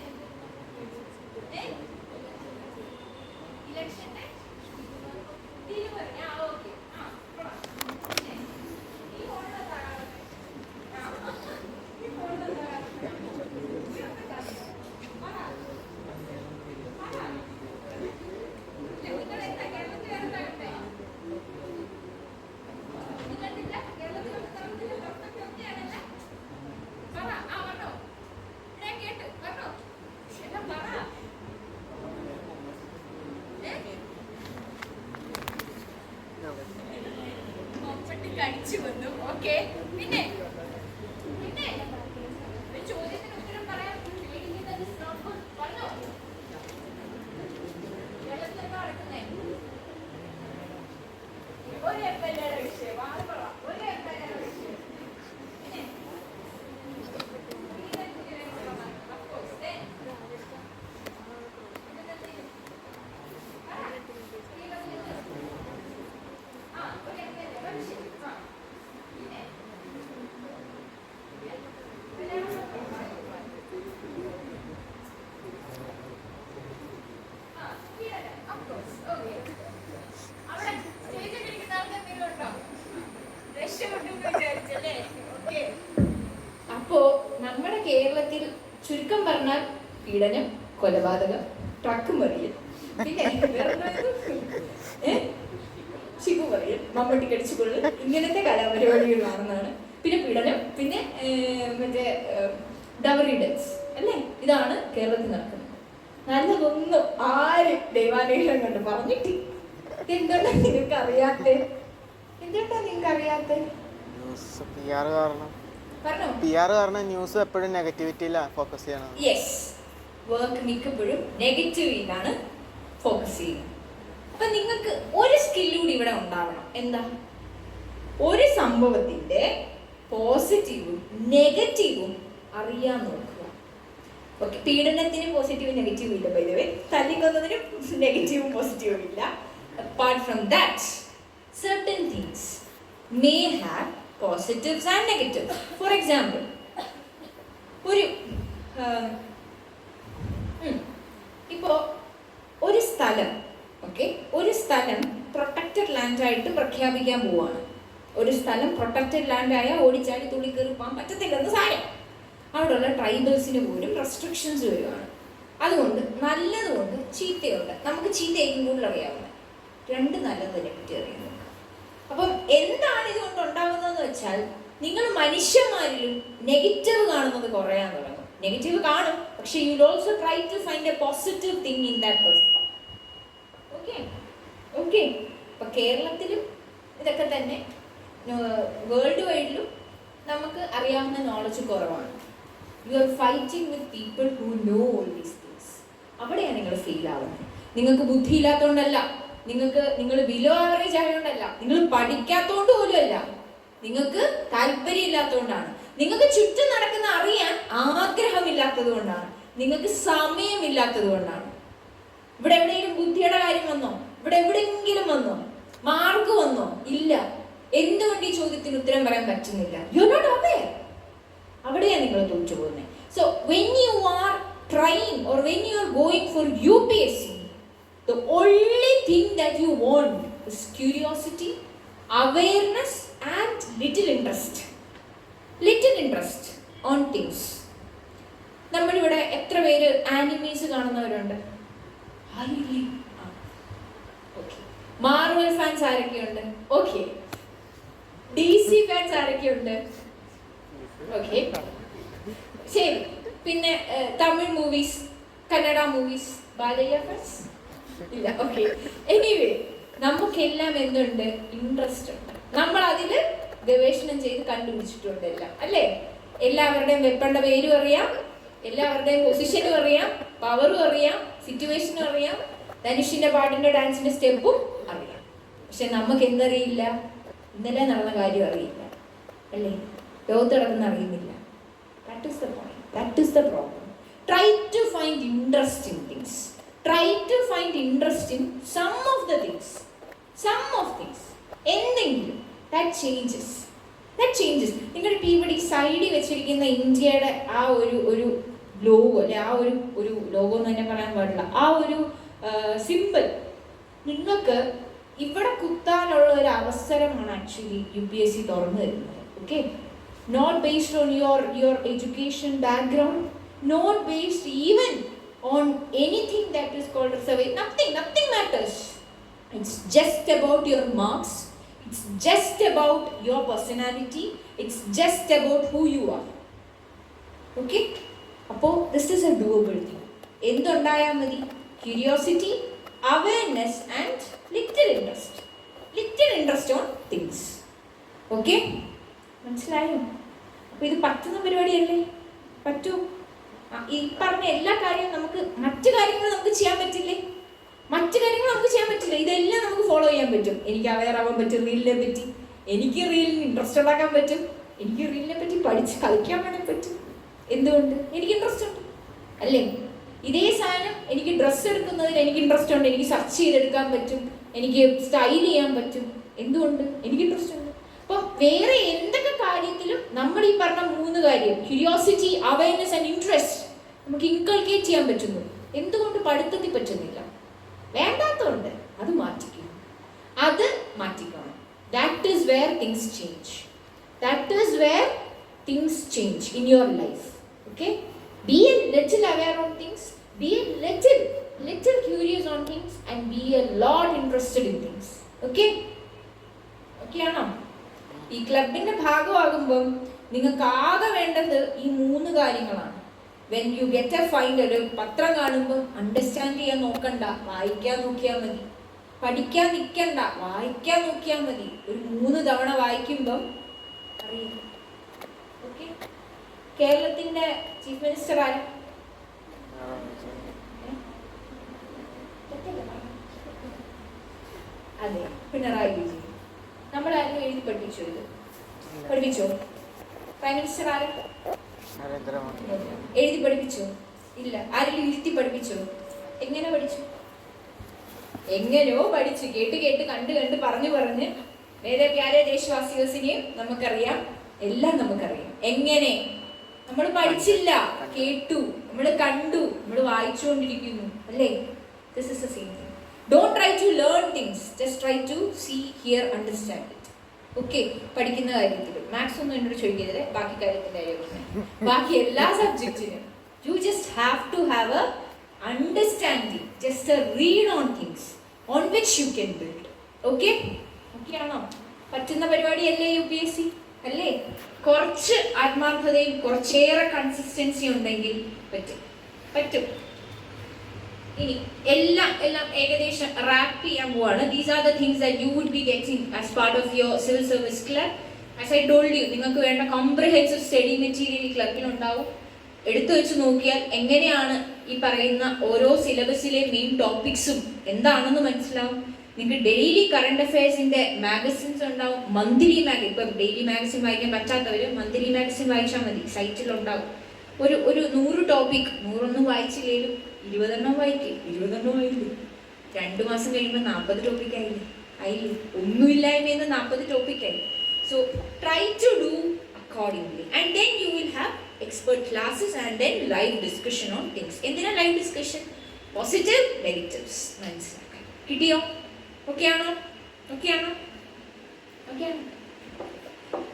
ഇലക്ഷന്റെ ഡെലിവറി. ഓക്കെ. കഴിച്ചു വന്നു. ഓക്കെ. പിന്നെ ഒരു ചോദ്യത്തിന് ഉത്തരം പറയാൻ പറഞ്ഞോ. കേരളത്തിൽ എന്താ നടക്കുന്നേ? ഒരു MLA വിഷയം. ഒരു MLA വിഷയം. പിന്നെ അപ്പോ നമ്മുടെ കേരളത്തിൽ ചുരുക്കം പറഞ്ഞാൽ പീഡനം, കൊലപാതകം, ട്രക്ക് മറിയൽ, പിന്നെ ചിക്കു പറയൽ, മമ്മട്ടി കടിച്ചുകൊള്ളൽ, ഇങ്ങനത്തെ കലാപരിപാടികളാണെന്നാണ്. പിന്നെ പീഡനം, പിന്നെ മറ്റേ ഡവറി ഡെത്ത്സ് അല്ലേ? ഇതാണ് കേരളത്തിൽ നടക്കുന്നത്. നല്ലതൊന്നും ആരും ദൈവാനുഗ്രഹം കൊണ്ട് പറഞ്ഞിട്ട് എന്തുകൊണ്ടാ നിങ്ങൾക്ക് അറിയാത്തെ? കാരണം ന്യൂസ് എപ്പോഴും നെഗറ്റിവിറ്റിയിലാണ് ഫോക്കസ് ചെയ്യണം. യെസ്, വർക്ക് മിക്കപ്പോഴും നെഗറ്റീവിലാണ് ഫോക്കസ് ചെയ്യുന്നത്. അപ്പൊ നിങ്ങൾക്ക് ഒരു സ്കില്ലൂടി ഇവിടെ ഉണ്ടാവണം. എന്താ? ഒരു സംഭവത്തിന്റെ പോസിറ്റീവും നെഗറ്റീവും അറിയാൻ നോക്കുക. ഓക്കെ, പീഡനത്തിന് പോസിറ്റീവും നെഗറ്റീവും ഇല്ല. ബൈ ദ വേ, തല്ലിക്കൊന്നതിനും നെഗറ്റീവും പോസിറ്റീവും ഇല്ല. Apart from that, certain things may have positives and negatives. For example, ഇപ്പോൾ ഒരു സ്ഥലം, ഓക്കെ, ഒരു സ്ഥലം ലാൻഡായിട്ട് പ്രഖ്യാപിക്കാൻ പോവാണ്. ഒരു സ്ഥലം പ്രൊട്ടക്റ്റഡ് ലാൻഡായ ഓടിച്ചാടി തുള്ളി കയറി പോകാൻ പറ്റത്തില്ലെന്ന് സാരം. അവിടെയുള്ള ട്രൈബൽസിന് പോലും റെസ്ട്രിക്ഷൻസ് വരുവാണ്. അതുകൊണ്ട് നല്ലതുകൊണ്ട് ചീത്തയുണ്ട്. നമുക്ക് ചീത്തയായിരിക്കും കൂടുതൽ അറിയാവുന്നത്, രണ്ട് നല്ലതിനെ പറ്റി അറിയുന്നു. അപ്പം എന്താണ് ഇതുകൊണ്ട് ഉണ്ടാകുന്നതെന്ന് വെച്ചാൽ, നിങ്ങൾ മനുഷ്യന്മാരിലും നെഗറ്റീവ് കാണുന്നത് കുറയാൻ തുടങ്ങും. നെഗറ്റീവ് കാണും, പക്ഷെ you will also try to find A positive thing in that person. Okay okay. അപ്പൊ കേരളത്തിലും ഇതൊക്കെ തന്നെ, വേൾഡ് വൈഡിലും നമുക്ക് അറിയാവുന്ന നോളജ് കുറവാണ്. You are fighting with people who know all these things. അവിടെയാണ് നിങ്ങൾ ഫീൽ ആവുന്നത്. നിങ്ങൾക്ക് ബുദ്ധി ഇല്ലാത്തതുകൊണ്ടല്ല, നിങ്ങൾ ബിലോ ആവറേജ് ആയതുകൊണ്ടല്ല, നിങ്ങൾ പഠിക്കാത്തതുകൊണ്ട് പോലും അല്ല, നിങ്ങൾക്ക് താല്പര്യം ഇല്ലാത്തതുകൊണ്ടാണ്, നിങ്ങൾക്ക് ചുറ്റും നടക്കുന്ന അറിയാൻ ആഗ്രഹമില്ലാത്തത് കൊണ്ടാണ്, നിങ്ങൾക്ക് സമയമില്ലാത്തത് കൊണ്ടാണ്. ഇവിടെ എവിടെയെങ്കിലും ബുദ്ധിയുടെ കാര്യം വന്നോ? ഇവിടെ എവിടെയെങ്കിലും വന്നോ? മാർക്ക് വന്നോ? ഇല്ല. എന്തുകൊണ്ട് ഈ ചോദ്യത്തിന് ഉത്തരം പറയാൻ പറ്റുന്നില്ല? You are not aware. അവിടെയാണ് നിങ്ങൾ തോറ്റു പോകുന്നത്. So when you are trying or when you are going for UPSC, the only thing that you want is curiosity, awareness and little interest on things. നമ്മളിവിടെ എത്ര പേര് ആനിമീസ് കാണുന്നവരുണ്ട്? മാർവൽ ഫാൻസ് ആരൊക്കെയുണ്ട്? ഓക്കെ. DC ഫാൻസ് ആരൊക്കെയുണ്ട്? ഓക്കെ, ശരി. പിന്നെ Tamil movies, Kannada movies, Balayya fans ഇല്ല. ഓക്കെ, എനിവേ നമുക്കെല്ലാം എന്തുണ്ട്? ഇൻട്രസ്റ്റ് ഉണ്ട്. നമ്മൾ അതിൽ ഗവേഷണം ചെയ്ത് കണ്ടുപിടിച്ചിട്ടുണ്ട് എല്ലാം, അല്ലേ? എല്ലാവരുടെയും വെപ്പന്റെ പേരും അറിയാം, എല്ലാവരുടെയും പൊസിഷനും അറിയാം, പവറും അറിയാം, സിറ്റുവേഷനും അറിയാം, ധനുഷിന്റെ പാട്ടിന്റെ ഡാൻസിന്റെ സ്റ്റെപ്പും അറിയാം. പക്ഷെ നമുക്ക് എന്തറിയില്ല? ഇന്നലെ നടന്ന കാര്യം അറിയില്ല, അല്ലേ? ലോകത്ത് നടക്കുന്ന അറിയുന്നില്ല. That is the point. That is the problem. Try to find interest in things. Try to find interest in some of the things. എന്തെങ്കിലും that changes. നിങ്ങൾ ഇപ്പോൾ ഇവിടെ ഈ സൈഡിൽ വെച്ചിരിക്കുന്ന ഇന്ത്യയുടെ ആ ഒരു ലോഗോ, അല്ലെ, ആ ഒരു ലോഗോ എന്ന് തന്നെ പറയാൻ പാടില്ല, ആ ഒരു സിമ്പിൾ നിങ്ങൾക്ക് ഇവിടെ കുത്താനുള്ള ഒരു അവസരമാണ് ആക്ച്വലി UPSC തുറന്നു തരുന്നത്. Okay, not based on your education background, not based even on anything that is called a survey. Nothing matters. It's just about your marks. It's just about your personality. It's just about who you are. Okay? Appo this is a doable thing. Endundaya madi? Curiosity, awareness and little interest on things. Okay? മനസ്സിലായോ? അപ്പോൾ ഇത് പറ്റുന്ന പരിപാടിയല്ലേ? പറ്റൂ? ഈ പറഞ്ഞ എല്ലാ കാര്യവും നമുക്ക്, മറ്റു കാര്യങ്ങൾ നമുക്ക് ചെയ്യാൻ പറ്റില്ലേ? ഇതെല്ലാം നമുക്ക് ഫോളോ ചെയ്യാൻ പറ്റും. എനിക്ക് അവെയർ ആവാൻ പറ്റും റീലിനെ പറ്റി, എനിക്ക് റീലിന് ഇൻട്രസ്റ്റ് ഉണ്ടാക്കാൻ പറ്റും, എനിക്ക് റീലിനെ പറ്റി പഠിച്ച് കളിക്കാൻ വേണേൽ പറ്റും. എന്തുകൊണ്ട്? എനിക്ക് ഇൻട്രസ്റ്റ് ഉണ്ട്, അല്ലേ? ഇതേ സാധനം എനിക്ക് ഡ്രസ്സ് എടുക്കുന്നതിൽ എനിക്ക് ഇൻട്രസ്റ്റ് ഉണ്ട്, എനിക്ക് സെർച്ച് ചെയ്തെടുക്കാൻ പറ്റും, എനിക്ക് സ്റ്റൈൽ ചെയ്യാൻ പറ്റും. എന്തുകൊണ്ട്? എനിക്ക് ഇൻട്രസ്റ്റ് ഉണ്ട്. അപ്പം വേറെ എന്തൊക്കെ കാര്യത്തിലും നമ്മൾ ഈ പറഞ്ഞ 3 കാര്യം, ക്യൂരിയോസിറ്റി, അവയർനെസ് ആൻഡ് ഇൻട്രസ്റ്റ്, നമുക്ക് ഇൻകൾക്കേറ്റ് ചെയ്യാൻ പറ്റുന്നു. എന്തുകൊണ്ട് പഠിത്തത്തിൽ പറ്റുന്നില്ല? വേണ്ടാത്തതുണ്ട്. അത് മാറ്റിക്കണം. That is where things change in your life. Okay? Be a little aware on things, be a little curious on things and be a lot interested in things. Okay ആണോ? ഈ ക്ലബിന്റെ ഭാഗമാകുമ്പം നിങ്ങൾക്ക് ആകെ വേണ്ടത് ഈ 3 കാര്യങ്ങളാണ്. When you get A find, ഒരു പത്രം കാണുമ്പോൾ അണ്ടർസ്റ്റാൻഡ് ചെയ്യാൻ നോക്കണ്ട, വായിക്കാൻ നോക്കിയാൽ മതി. പഠിക്കാൻ നിൽക്കണ്ട, വായിക്കാൻ നോക്കിയാൽ മതി. ഒരു 3 തവണ വായിക്കുമ്പം അറിയാം. ഓക്കെ, കേരളത്തിന്റെ ചീഫ് മിനിസ്റ്റർ ആരാ? അതെ, പിണറായി വിജയൻ. നമ്മളാരും എഴുതി പഠിപ്പിച്ചോ? പഠിപ്പിച്ചോ? പ്രൈം മിനിസ്റ്റർ ആരാ? എഴുതി പഠിപ്പിച്ചോ? ഇല്ല. ആരെങ്കിലും ഇരുത്തി പഠിപ്പിച്ചോ? എങ്ങനെ പഠിച്ചു? എങ്ങനെയോ പഠിച്ചു, കേട്ട് കണ്ട് പറഞ്ഞ് വേറെ പ്യാരെ ദേശവാസികസിനെയും നമുക്കറിയാം, എല്ലാം നമുക്കറിയാം. എങ്ങനെ? നമ്മൾ പഠിച്ചില്ല, കേട്ടു, നമ്മൾ കണ്ടു, നമ്മൾ വായിച്ചുകൊണ്ടിരിക്കുന്നു, അല്ലേ? This is the same thing. Don't don't try to learn things, just try to see here understand it. Okay, പഠിക്കുന്ന കാര്യത്തിലും മാത്സ് ഒന്നും എന്നോട് ചോദിക്കരുത്, ബാക്കി കാര്യത്തിൻ്റെ കാര്യം ബാക്കി എല്ലാ സബ്ജക്റ്റിനും you just have to have a understanding, just a read on things on which you can build. Okay, okay ആണോ? പറ്റുന്ന പരിപാടിയല്ലേ UPSC അല്ലേ? കുറച്ച് ആത്മാർത്ഥതയും കുറച്ചേറെ കൺസിസ്റ്റൻസി ഉണ്ടെങ്കിൽ പറ്റും. ഇനി എല്ലാം ഏകദേശം റാപ്പ് ചെയ്യാൻ പോവാണ്. These are the things that you would be getting as part of your civil service club. As I told you, നിങ്ങൾക്ക് വേണ്ട കോംപ്രിഹെൻസീവ് സ്റ്റഡി മെറ്റീരിയൽ ഈ ക്ലബിലുണ്ടാവും. എടുത്തു വെച്ച് നോക്കിയാൽ എങ്ങനെയാണ് ഈ പറയുന്ന ഓരോ സിലബസിലെ മെയിൻ ടോപ്പിക്സും എന്താണെന്ന് മനസ്സിലാവും. നിങ്ങൾക്ക് ഡെയിലി കറണ്ട് അഫയേഴ്സിന്റെ മാഗസിൻസ് ഉണ്ടാവും, മന്ത്ലി ഇപ്പം ഡെയിലി മാഗസിൻ വായിക്കാൻ പറ്റാത്തവർ മന്ത്ലി മാഗസിൻ വായിച്ചാൽ മതി, സൈറ്റിലുണ്ടാവും. ഒരു 100 ടോപ്പിക്, 100 വായിച്ചില്ലേലും 20 വായിക്കും, 20 2 മാസം കഴിയുമ്പോൾ 40 ടോപ്പിക് ആയില്ലേ, ഒന്നുമില്ലായ്മയെന്ന് 40 ടോപ്പിക്കായി. So try to do accordingly and then you will have expert classes and then live discussion on things. എന്തിനാ ലൈവ് ഡിസ്കഷൻ? പോസിറ്റീവ് നെഗറ്റീവ്സ് മനസ്സിലാക്കാൻ. കിട്ടിയോ? ഓക്കെ ആണോ?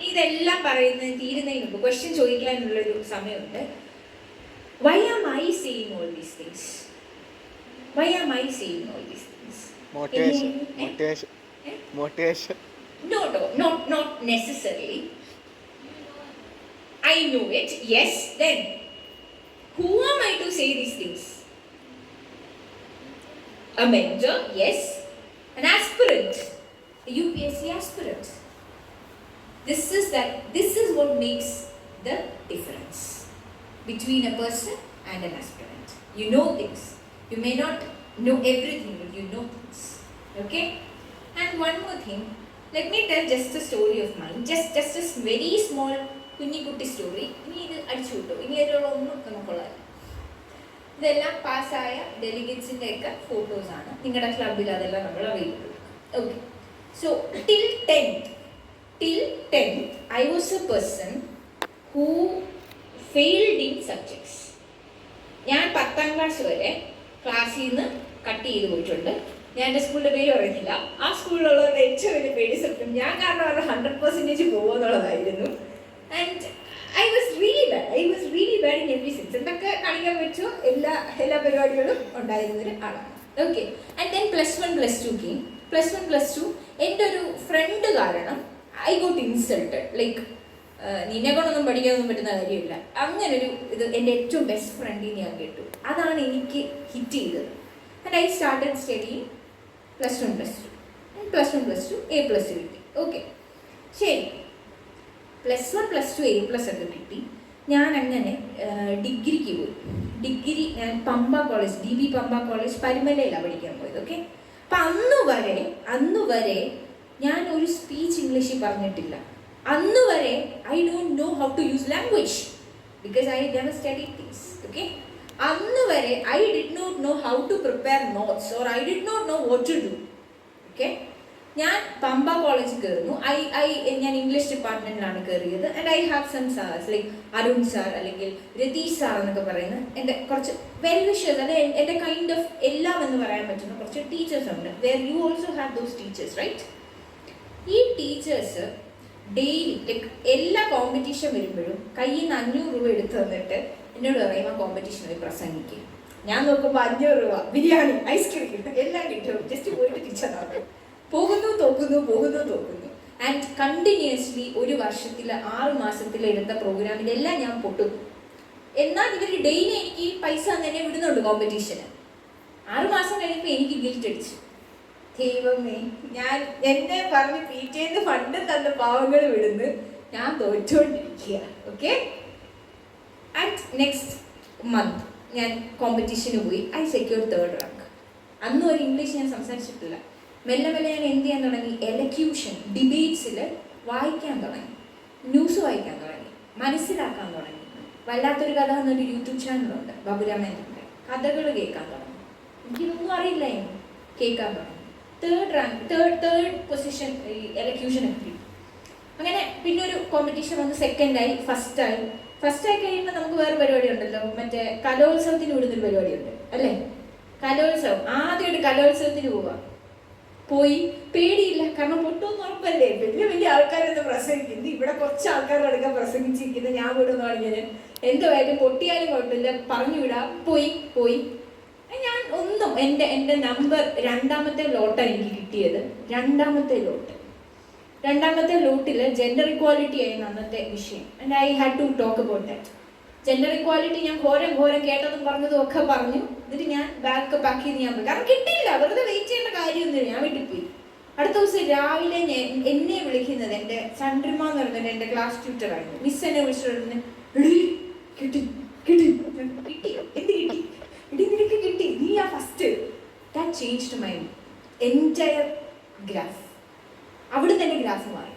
ഇതെല്ലാം പറയുന്നത് തീരുന്നതിന് മുമ്പ് ക്വസ്റ്റ്യൻ ചോദിക്കാനുള്ളൊരു സമയമുണ്ട്. Why am I saying all these things? Motivation. No, not necessarily. I know it. Yes, then who am I to say these things? A mentor, yes. An aspirant, a UPSC aspirant. This is what makes the difference between a person and an aspirant. You know things. You may not know everything, but you know things. Okay? And one more thing, let me tell just a story of mine. Just a very small Kunhikutty story. ഇനി ഇത് അടിച്ചു വിട്ടു, ഇനി അതിലൊന്നും നമുക്കുള്ളത്. ഇതെല്ലാം പാസ്സായ ഡെലിഗേറ്റ്സിൻ്റെ ഒക്കെ ഫോട്ടോസാണ്. നിങ്ങളുടെ ക്ലബിൽ അതെല്ലാം നമ്മൾ available. Okay, so till 10th I was a person who failed in subjects. ഞാൻ 10ാം ക്ലാസ് വരെ ക്ലാസ്സിൽ നിന്ന് കട്ട് ചെയ്ത് പോയിട്ടുണ്ട്. ഞാൻ എൻ്റെ സ്കൂളിൻ്റെ പേര് പറയുന്നില്ല. ആ സ്കൂളിലുള്ളവരുടെ ഏറ്റവും വലിയ പേടി സത്യം ഞാൻ കാരണം അവരുടെ 100% പോകുമെന്നുള്ളതായിരുന്നു. And I was really bad in every sense. എന്തൊക്കെ കാണിക്കാൻ പറ്റുമോ എല്ലാ പരിപാടികളും ഉണ്ടായിരുന്നൊരു ആളാണ്. Okay, and then +1 +2 came. +1 +2 എൻ്റെ ഒരു ഫ്രണ്ട് കാരണം I got insulted. ലൈക്ക് നിന്നെ കൊണ്ടൊന്നും പഠിക്കാനൊന്നും പറ്റുന്ന കാര്യമില്ല, അങ്ങനൊരു ഇത് എൻ്റെ ഏറ്റവും ബെസ്റ്റ് ഫ്രണ്ടിൽ ഞാൻ കേട്ടു. അതാണ് എനിക്ക് ഹിറ്റ് ചെയ്തത്. And I started studying +1 +2. +1 +2 A+ കിട്ടി. ഓക്കെ, ശരി. +1 +2 A+ ഒക്കെ കിട്ടി. ഞാൻ അങ്ങനെ ഡിഗ്രിക്ക് പോയി. ഡിഗ്രി ഞാൻ Pampa college, DB Pampa college പരുമലയിലാണ് പഠിക്കാൻ പോയത്. ഓക്കെ, അപ്പം അന്ന് വരെ ഞാൻ ഒരു സ്പീച്ച് ഇംഗ്ലീഷിൽ പറഞ്ഞിട്ടില്ല. അന്ന് വരെ I don't know how to use language because I never studied things. Okay, അന്ന് വരെ I did not know how to prepare notes or I did not know what to do. Okay, ഞാൻ പമ്പ കോളേജിൽ കയറുന്നു. ഞാൻ ഇംഗ്ലീഷ് ഡിപ്പാർട്ട്മെൻറ്റിലാണ് കയറിയത്. And I have some SARS like Arun sir അല്ലെങ്കിൽ രതീഷ് സാർ എന്നൊക്കെ പറയുന്ന എൻ്റെ കുറച്ച് വെൽ വിഷേഴ്സ്, അതായത് എൻ്റെ കൈൻഡ് ഓഫ് എല്ലാം എന്ന് പറയാൻ പറ്റുന്ന കുറച്ച് ടീച്ചേഴ്സ് ഉണ്ട്. Where you also have those teachers, right? ഈ ടീച്ചേഴ്സ് ഡെയിലി ലൈക്ക് എല്ലാ കോമ്പറ്റീഷൻ വരുമ്പോഴും കയ്യിൽ നിന്ന് 500 രൂപ എടുത്ത് തന്നിട്ട് എന്നോട് പറയും ആ കോമ്പറ്റീഷൻ പോയി പ്രസംഗിക്കും. ഞാൻ നോക്കുമ്പോൾ 500 രൂപ ബിരിയാണി, ഐസ്ക്രീം എല്ലാം കിട്ടും. ജസ്റ്റ് പോയിട്ട് ടീച്ചറാണ് പോകുന്നു തോക്കുന്നു. ആൻഡ് കണ്ടിന്യൂസ്ലി ഒരു വർഷത്തിൽ 6 മാസത്തിൽ എടുത്ത പ്രോഗ്രാമിൽ എല്ലാം ഞാൻ പൊട്ടും. എന്നാൽ ഇവർ ഡെയിലി എനിക്ക് പൈസ തന്നെ വിടുന്നുണ്ട് കോമ്പറ്റീഷന്. 6 മാസം കഴിയുമ്പോൾ എനിക്ക് ഗിൽറ്റ് അടിച്ചു. ദൈവമേ, ഞാൻ എന്നെ പറഞ്ഞ് PTAന്ന് ഫണ്ട് തന്ന പാവങ്ങൾ വിടുന്നു, ഞാൻ തോറ്റുകൊണ്ടിരിക്കുക. ഓക്കെ, ആൻഡ് നെക്സ്റ്റ് മന്ത് ഞാൻ കോമ്പറ്റീഷന് പോയി. I secured 3rd rank. അന്നും ഒരു ഇംഗ്ലീഷ് ഞാൻ സംസാരിച്ചിട്ടില്ല. മെല്ലെ ഞാൻ എന്ത് ചെയ്യാൻ തുടങ്ങി? എലക്യൂഷൻ, ഡിബേറ്റ്സിൽ വായിക്കാൻ തുടങ്ങി, ന്യൂസ് വായിക്കാൻ തുടങ്ങി, മനസ്സിലാക്കാൻ തുടങ്ങി. വല്ലാത്തൊരു കഥ എന്നൊരു യൂട്യൂബ് ചാനലുണ്ട്, ബാബുരാമേന്ദ്രൻ്റെ. കഥകൾ കേൾക്കാൻ തുടങ്ങി. എനിക്കിതൊന്നും അറിയില്ലായിരുന്നു, കേൾക്കാൻ തുടങ്ങി. 3rd rank, തേർഡ് പൊസിഷൻ ഈ എലക്യൂഷനൊക്കെ കിട്ടി. അങ്ങനെ പിന്നെ ഒരു കോമ്പറ്റീഷൻ വന്ന് 2nd ആയി, ഫസ്റ്റ് ആയി കഴിയുമ്പോൾ നമുക്ക് വേറെ പരിപാടി ഉണ്ടല്ലോ, മറ്റേ കലോത്സവത്തിന് വിടുന്നൊരു പരിപാടിയുണ്ട് അല്ലേ? കലോത്സവം, ആദ്യമായിട്ട് കലോത്സവത്തിന് പോയി, പേടിയില്ല, കാരണം പൊട്ടുമെന്ന് ഉറപ്പല്ലേ, വലിയ വലിയ ആൾക്കാരൊന്ന് പ്രസംഗിക്കുന്നു, ഇവിടെ കുറച്ച് ആൾക്കാരടക്കം പ്രസംഗിച്ചിരിക്കുന്നത്, ഞാൻ വിടുന്ന പറഞ്ഞാൽ എന്തുമായാലും പൊട്ടിയാലും കുഴപ്പമില്ല, പറഞ്ഞു വിടാം. പോയി ഞാൻ ഒന്നും എൻ്റെ നമ്പർ 2ാമത്തെ ലോട്ടാണ് എനിക്ക് കിട്ടിയത്. 2ാമത്തെ ലോട്ടിൽ ജെൻഡർ ഇക്വാലിറ്റി ആയിരുന്നു അന്നത്തെ വിഷയം. And I had to talk about that. Gender equality ഞാൻ ഘോരം കേട്ടതും പറഞ്ഞതും ഒക്കെ പറഞ്ഞു. എന്നിട്ട് ഞാൻ ബാഗ് പാക്ക് ചെയ്ത് ഞാൻ പോയി, കാരണം കിട്ടിയില്ല, വെറുതെ വെയിറ്റ് ചെയ്യേണ്ട കാര്യമൊന്നുമില്ല, ഞാൻ വീട്ടിൽ പോയി. അടുത്ത ദിവസം രാവിലെ എന്നെ വിളിക്കുന്നത് എൻ്റെ ചന്ദ്രിമ എന്ന് പറയുന്നത് എൻ്റെ ക്ലാസ് ട്യൂട്ടറായിരുന്നു. മിസ് എന്നെ വിളിച്ചിട്ട് കിട്ടിയോ, എന്ത് കിട്ടി, നിനക്ക് കിട്ടി, നീ ആ first. That changed my entire graph. അവിടെ തന്നെ ഗ്രാഫ് മാറി.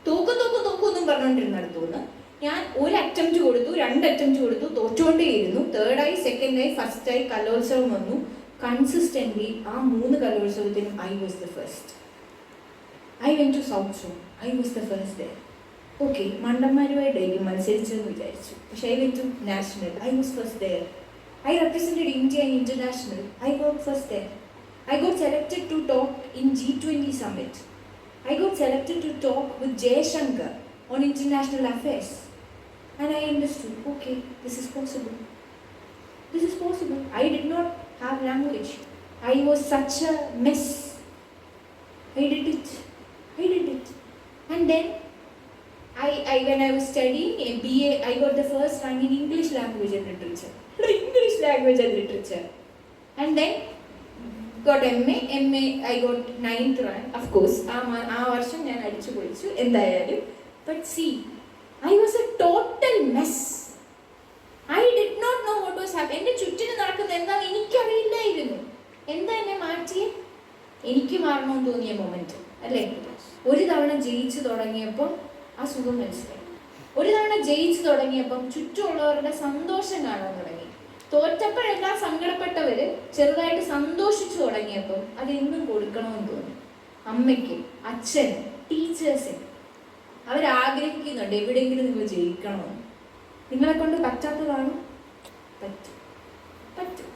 തോക്കൊന്നും പറഞ്ഞുകൊണ്ടിരുന്നിടത്തുനിന്ന് ഞാൻ 1 അറ്റംപ്റ്റ് കൊടുത്തു, 2 അറ്റംപ്റ്റ് കൊടുത്തു, തോറ്റുകൊണ്ടേയിരുന്നു. 3rd ആയി, 2nd ആയി, 1st ആയി, കലോത്സവം വന്നു. കൺസിസ്റ്റൻ്റ്ലി ആ 3 കലോത്സവത്തിനും I was the first. I went to south zone, I was the first there. Okay, മണ്ടന്മാരുമായിട്ടായിരിക്കും മത്സരിച്ചെന്ന് വിചാരിച്ചു, പക്ഷേ I went to national, I was first there. I represented India in international. I got first there. I got selected to talk in G20 summit. I got selected to talk with Jay Shankar on international affairs. And I understood, okay, this is possible. I did not have language. I was such a mess. I did it. And then when I was studying a BA, I got the first rank in English language and literature. And then got MA, I got 9th rank. Of course, ആ വർഷം ഞാൻ അടിച്ചു പൊളിച്ചു എന്തായാലും. But see, I was a total mess. I did not know what was happening. എൻ്റെ ചുറ്റിന് നടക്കുന്നത് എന്താണെന്ന് എനിക്കറിയില്ലായിരുന്നു. എന്താ എന്നെ മാറ്റിയേ? എനിക്ക് മാറണമെന്ന് തോന്നിയ മൊമെന്റ് അല്ലേ? ഒരു തവണ ജയിച്ചു തുടങ്ങിയപ്പോൾ ആ സുഖം മനസ്സിലായി. ഒരു തവണ ജയിച്ചു തുടങ്ങിയപ്പം ചുറ്റുമുള്ളവരുടെ സന്തോഷം കാണാൻ തുടങ്ങി. തോറ്റപ്പോഴെല്ലാം സങ്കടപ്പെട്ടവര് ചെറുതായിട്ട് സന്തോഷിച്ചു തുടങ്ങിയപ്പം അതെന്നും കൊടുക്കണമെന്ന് തോന്നി. അമ്മയ്ക്ക്, അച്ഛന്, ടീച്ചേഴ്സിന് അവരാഗ്രഹിക്കുന്നുണ്ട് എവിടെയെങ്കിലും നിങ്ങൾ ജയിക്കണമെന്ന്. നിങ്ങളെ കൊണ്ട് പറ്റാത്തതാണോ? പറ്റും.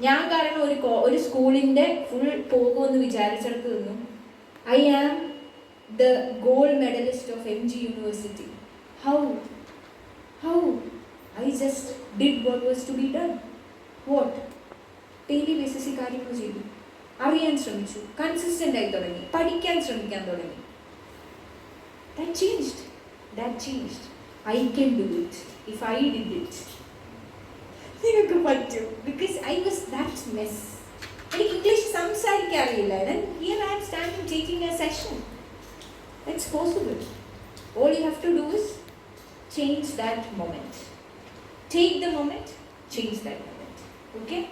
ഞാൻ കാരണം ഒരു സ്കൂളിൻ്റെ ഫുൾ പോകുമെന്ന് വിചാരിച്ചെടുത്ത് നിന്നു. I am the gold medalist of MG University. How? I just did what was to be done. What? Daily basis കാര്യങ്ങൾ ചെയ്തു, അറിയാൻ ശ്രമിച്ചു, കൺസിസ്റ്റൻ്റ് ആയി തുടങ്ങി, പഠിക്കാൻ ശ്രമിക്കാൻ തുടങ്ങി. That changed. I can do it. If I did it, നിങ്ങൾക്ക് പറ്റും. Because I was that mess. എനിക്ക് ഇംഗ്ലീഷ് സംസാരിക്കാൻ അറിയില്ല. Then here I am standing taking a session. It's possible. All you have to do is change that moment. Take the moment, change that moment. Okay?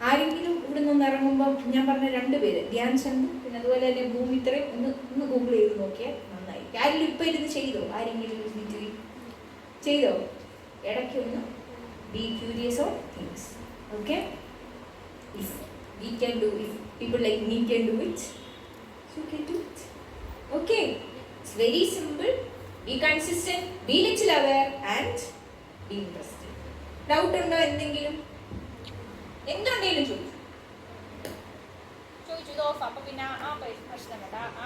ആരെങ്കിലും ഇവിടെ നിന്ന് ഇറങ്ങുമ്പോൾ ഞാൻ പറഞ്ഞ 2 പേര്, ധ്യാൻ ചന്ദ് പിന്നെ അതുപോലെ തന്നെ ഭൂമിത്രയും ഒന്ന് ഗൂഗിൾ ചെയ്ത് നോക്കിയാൽ നന്നായി. ആരെങ്കിലും ഇപ്പം ഇരുന്ന് ചെയ്തോ? ആരെങ്കിലും ചെയ്തോ? ഇടയ്ക്ക് ഒന്ന് be curious on things. Okay? If people like me can do it, you can do it. Okay, it's very simple. Be consistent, be little aware and be interested. Doubt ഉണ്ടോ? എന്തുണ്ടെങ്കിലും ചോദിച്ചു. അപ്പൊ പിന്നെ ആ പ്രശ്നം വേണ്ട, ആ